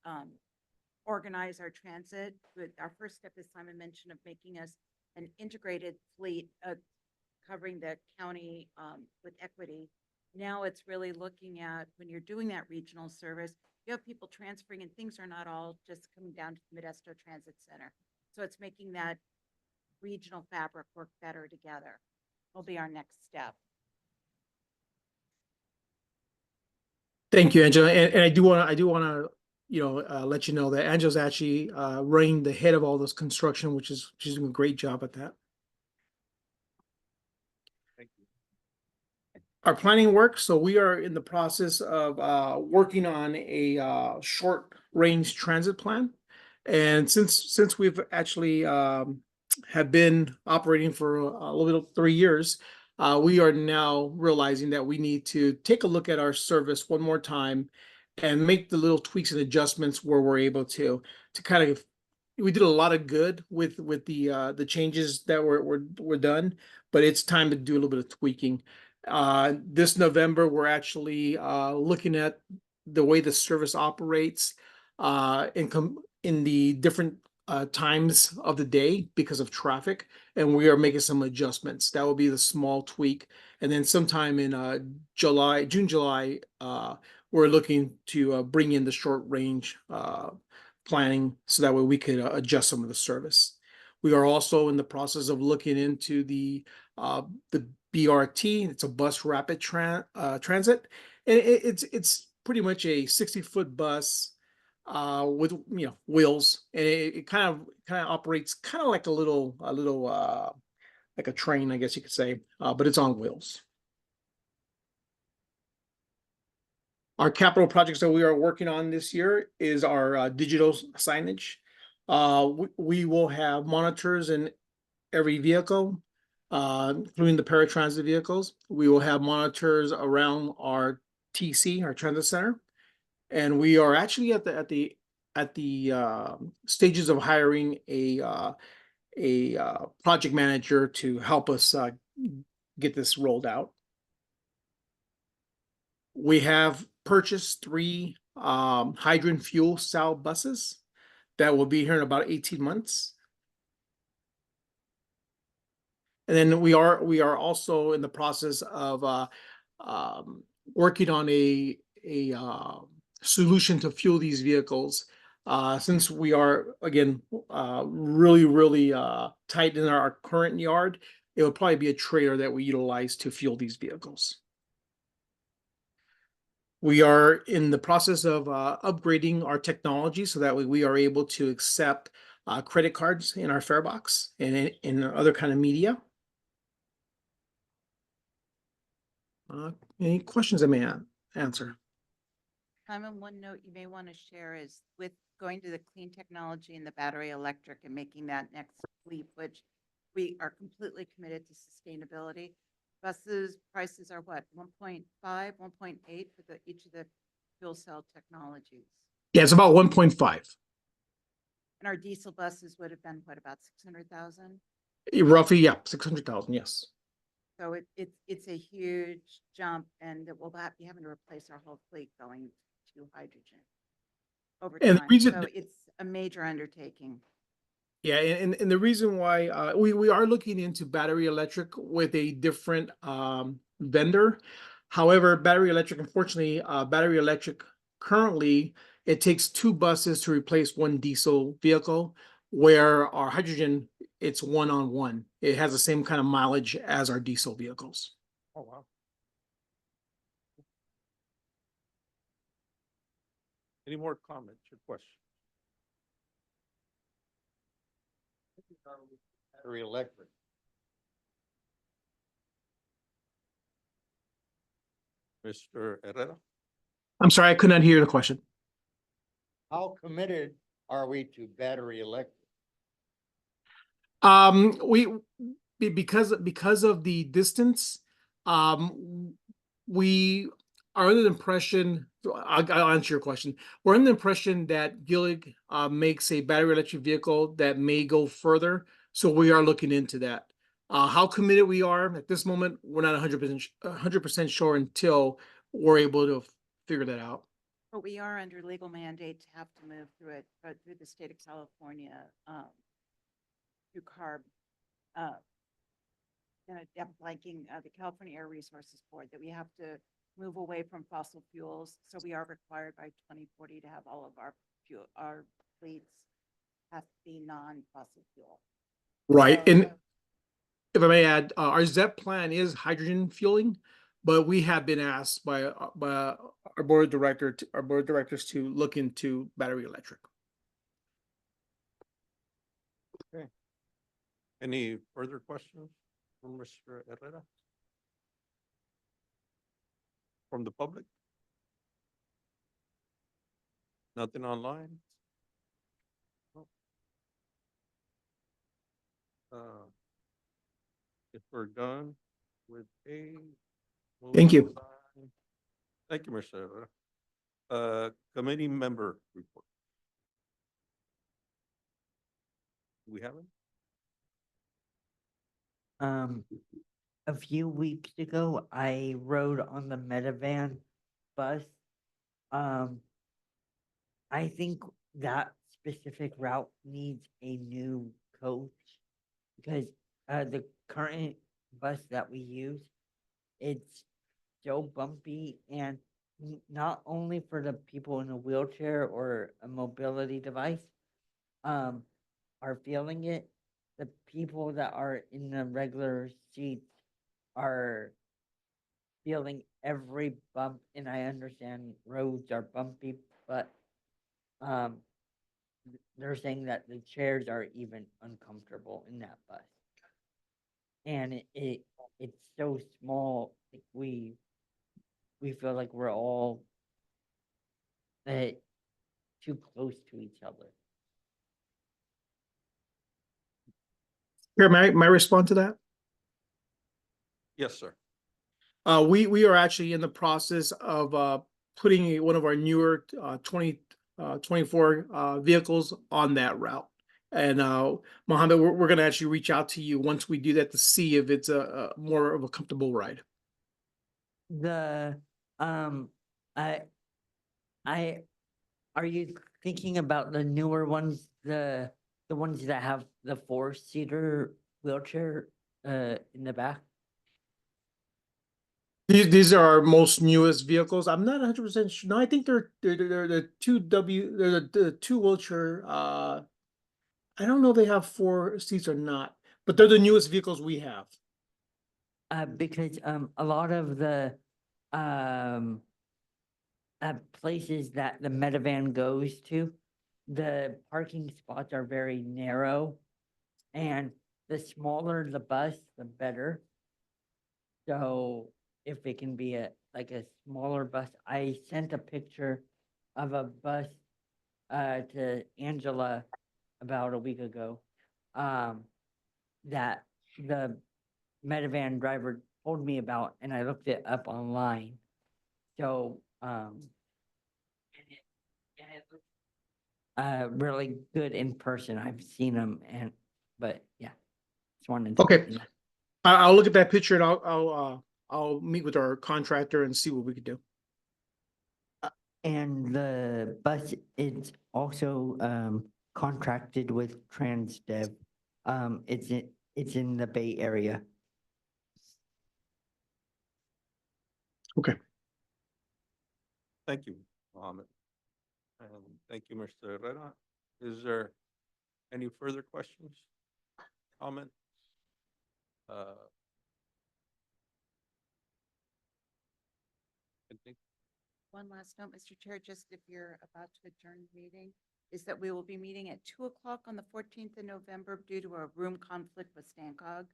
organize our transit. Our first step, as Simon mentioned, of making us an integrated fleet covering the county with equity. Now it's really looking at when you're doing that regional service, you have people transferring and things are not all just coming down to the Modesto Transit Center. So it's making that regional fabric work better together. Will be our next step. Thank you, Angela. And I do want to let you know that Angela's actually running the head of all this construction, which is she's doing a great job at that. Thank you. Our planning work. So we are in the process of working on a short range transit plan. And since we've actually have been operating for a little bit of 3 years, we are now realizing that we need to take a look at our service one more time and make the little tweaks and adjustments where we're able to kind of. We did a lot of good with the changes that were done, but it's time to do a little bit of tweaking. This November, we're actually looking at the way the service operates in the different times of the day because of traffic, and we are making some adjustments. That will be the small tweak. And then sometime in June, July, we're looking to bring in the short range planning so that way we could adjust some of the service. We are also in the process of looking into the BRT. It's a bus rapid transit. And it's pretty much a 60-foot bus with wheels, and it kind of operates kind of like a little like a train, I guess you could say, but it's on wheels. Our capital projects that we are working on this year is our digital signage. We will have monitors in every vehicle, including the paratransit vehicles. We will have monitors around our TC, our transit center, and we are actually at the stages of hiring a project manager to help us get this rolled out. We have purchased 3 hydrogen fuel cell buses that will be here in about 18 months. And then we are also in the process of working on a solution to fuel these vehicles. Since we are again really tight in our current yard, it will probably be a trailer that we utilize to fuel these vehicles. We are in the process of upgrading our technology so that way we are able to accept credit cards in our fare box and in other kind of media. Any questions I may answer? Simon, one note you may want to share is with going to the clean technology and the battery electric and making that next leap, which we are completely committed to sustainability. Buses prices are what, 1.5, 1.8 for each of the fuel cell technologies? Yeah, it's about 1.5. And our diesel buses would have been what, about 600,000? Roughly, yeah, 600,000, yes. So it's a huge jump, and that we'll be having to replace our whole fleet going to hydrogen over And the time. reason- So it's a major undertaking. Yeah, and the reason why we are looking into battery electric with a different vendor. However, battery electric, unfortunately, battery electric currently, it takes 2 buses to replace 1 diesel vehicle, where our hydrogen, it's 1-on-1. It has the same kind of mileage as our diesel vehicles. Oh, wow. Any more comments or questions? Battery electric. Mr. Herrera? I'm sorry, I could not hear the question. How committed are we to battery electric? Because of the distance, we are under the impression, I'll answer your question. We're under the impression that Gillig makes a battery electric vehicle that may go further, so we are looking into that. How committed we are at this moment, we're not 100% sure until we're able to figure that out. But we are under legal mandate to have to move through it, but through the state of California, through CARB, blanking the California Air Resources Board, that we have to move away from fossil fuels. So we are required by 2040 to have all of our fleets have to be non-fossil fuel. Right, So, and if I may add, our ZEP plan is hydrogen fueling, but we have been asked by our board of directors to look into battery electric. Okay. Any further questions from Mr. Herrera? From the public? Nothing online? No. If we're done with A. we'll Thank you. assign- Thank you, Mr. Herrera. Committee member report. Do we have it? A few weeks ago, I rode on the Metavan bus Um, I think that specific route needs a new coach because the current bus that we use, it's so bumpy and not only for the people in a wheelchair or a mobility device, are feeling it. The people that are in the regular seats are feeling every bump, and I understand roads are bumpy, but um, they're saying that the chairs are even uncomfortable in that bus. And it's so small, like we feel like we're all too close to each other. Here, may I respond to that? Yes, sir. We are actually in the process of putting one of our newer 2024 vehicles on that route. And Mohammed, we're going to actually reach out to you once we do that to see if it's a more of a comfortable ride. The I are you thinking about the newer ones, the ones that have the 4-seater wheelchair in the back? These are our most newest vehicles. I'm not 100% sure. No, I think they're the they're the two wheelchair. I don't know if they have 4 seats or not, but they're the newest vehicles we have. Because a lot of the um places that the Metavan goes to, the parking spots are very narrow, and the smaller the bus, the better. So if it can be a smaller bus, I sent a picture of a bus to Angela about a week ago. That the Metavan driver told me about, and I looked it up online. So really good in person. I've seen them, but yeah, just wanted to. Okay. I'll look at that picture and I'll meet with our contractor and see what we can do. And the bus is also contracted with Transdev. It's in the Bay Area. Okay. Thank you, Mohammed. And thank you, Mr. Herrera. Is there any further questions, comments? I think One last note, Mr. Chair, just if you're about to adjourn the meeting, is that we will be meeting at 2 o'clock on the 14th of November due to a room conflict with Stancog.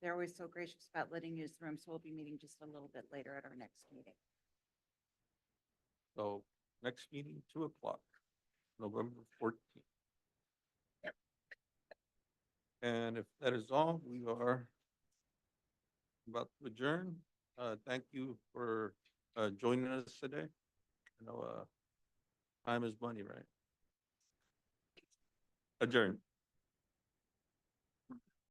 They're always so gracious about letting use the room, so we'll be meeting just a little bit later at our next meeting. so. Next meeting, 2 o'clock, November 14th. And if that is all, we are about to adjourn. Thank you for joining us today. I know time is money, right? Adjourn.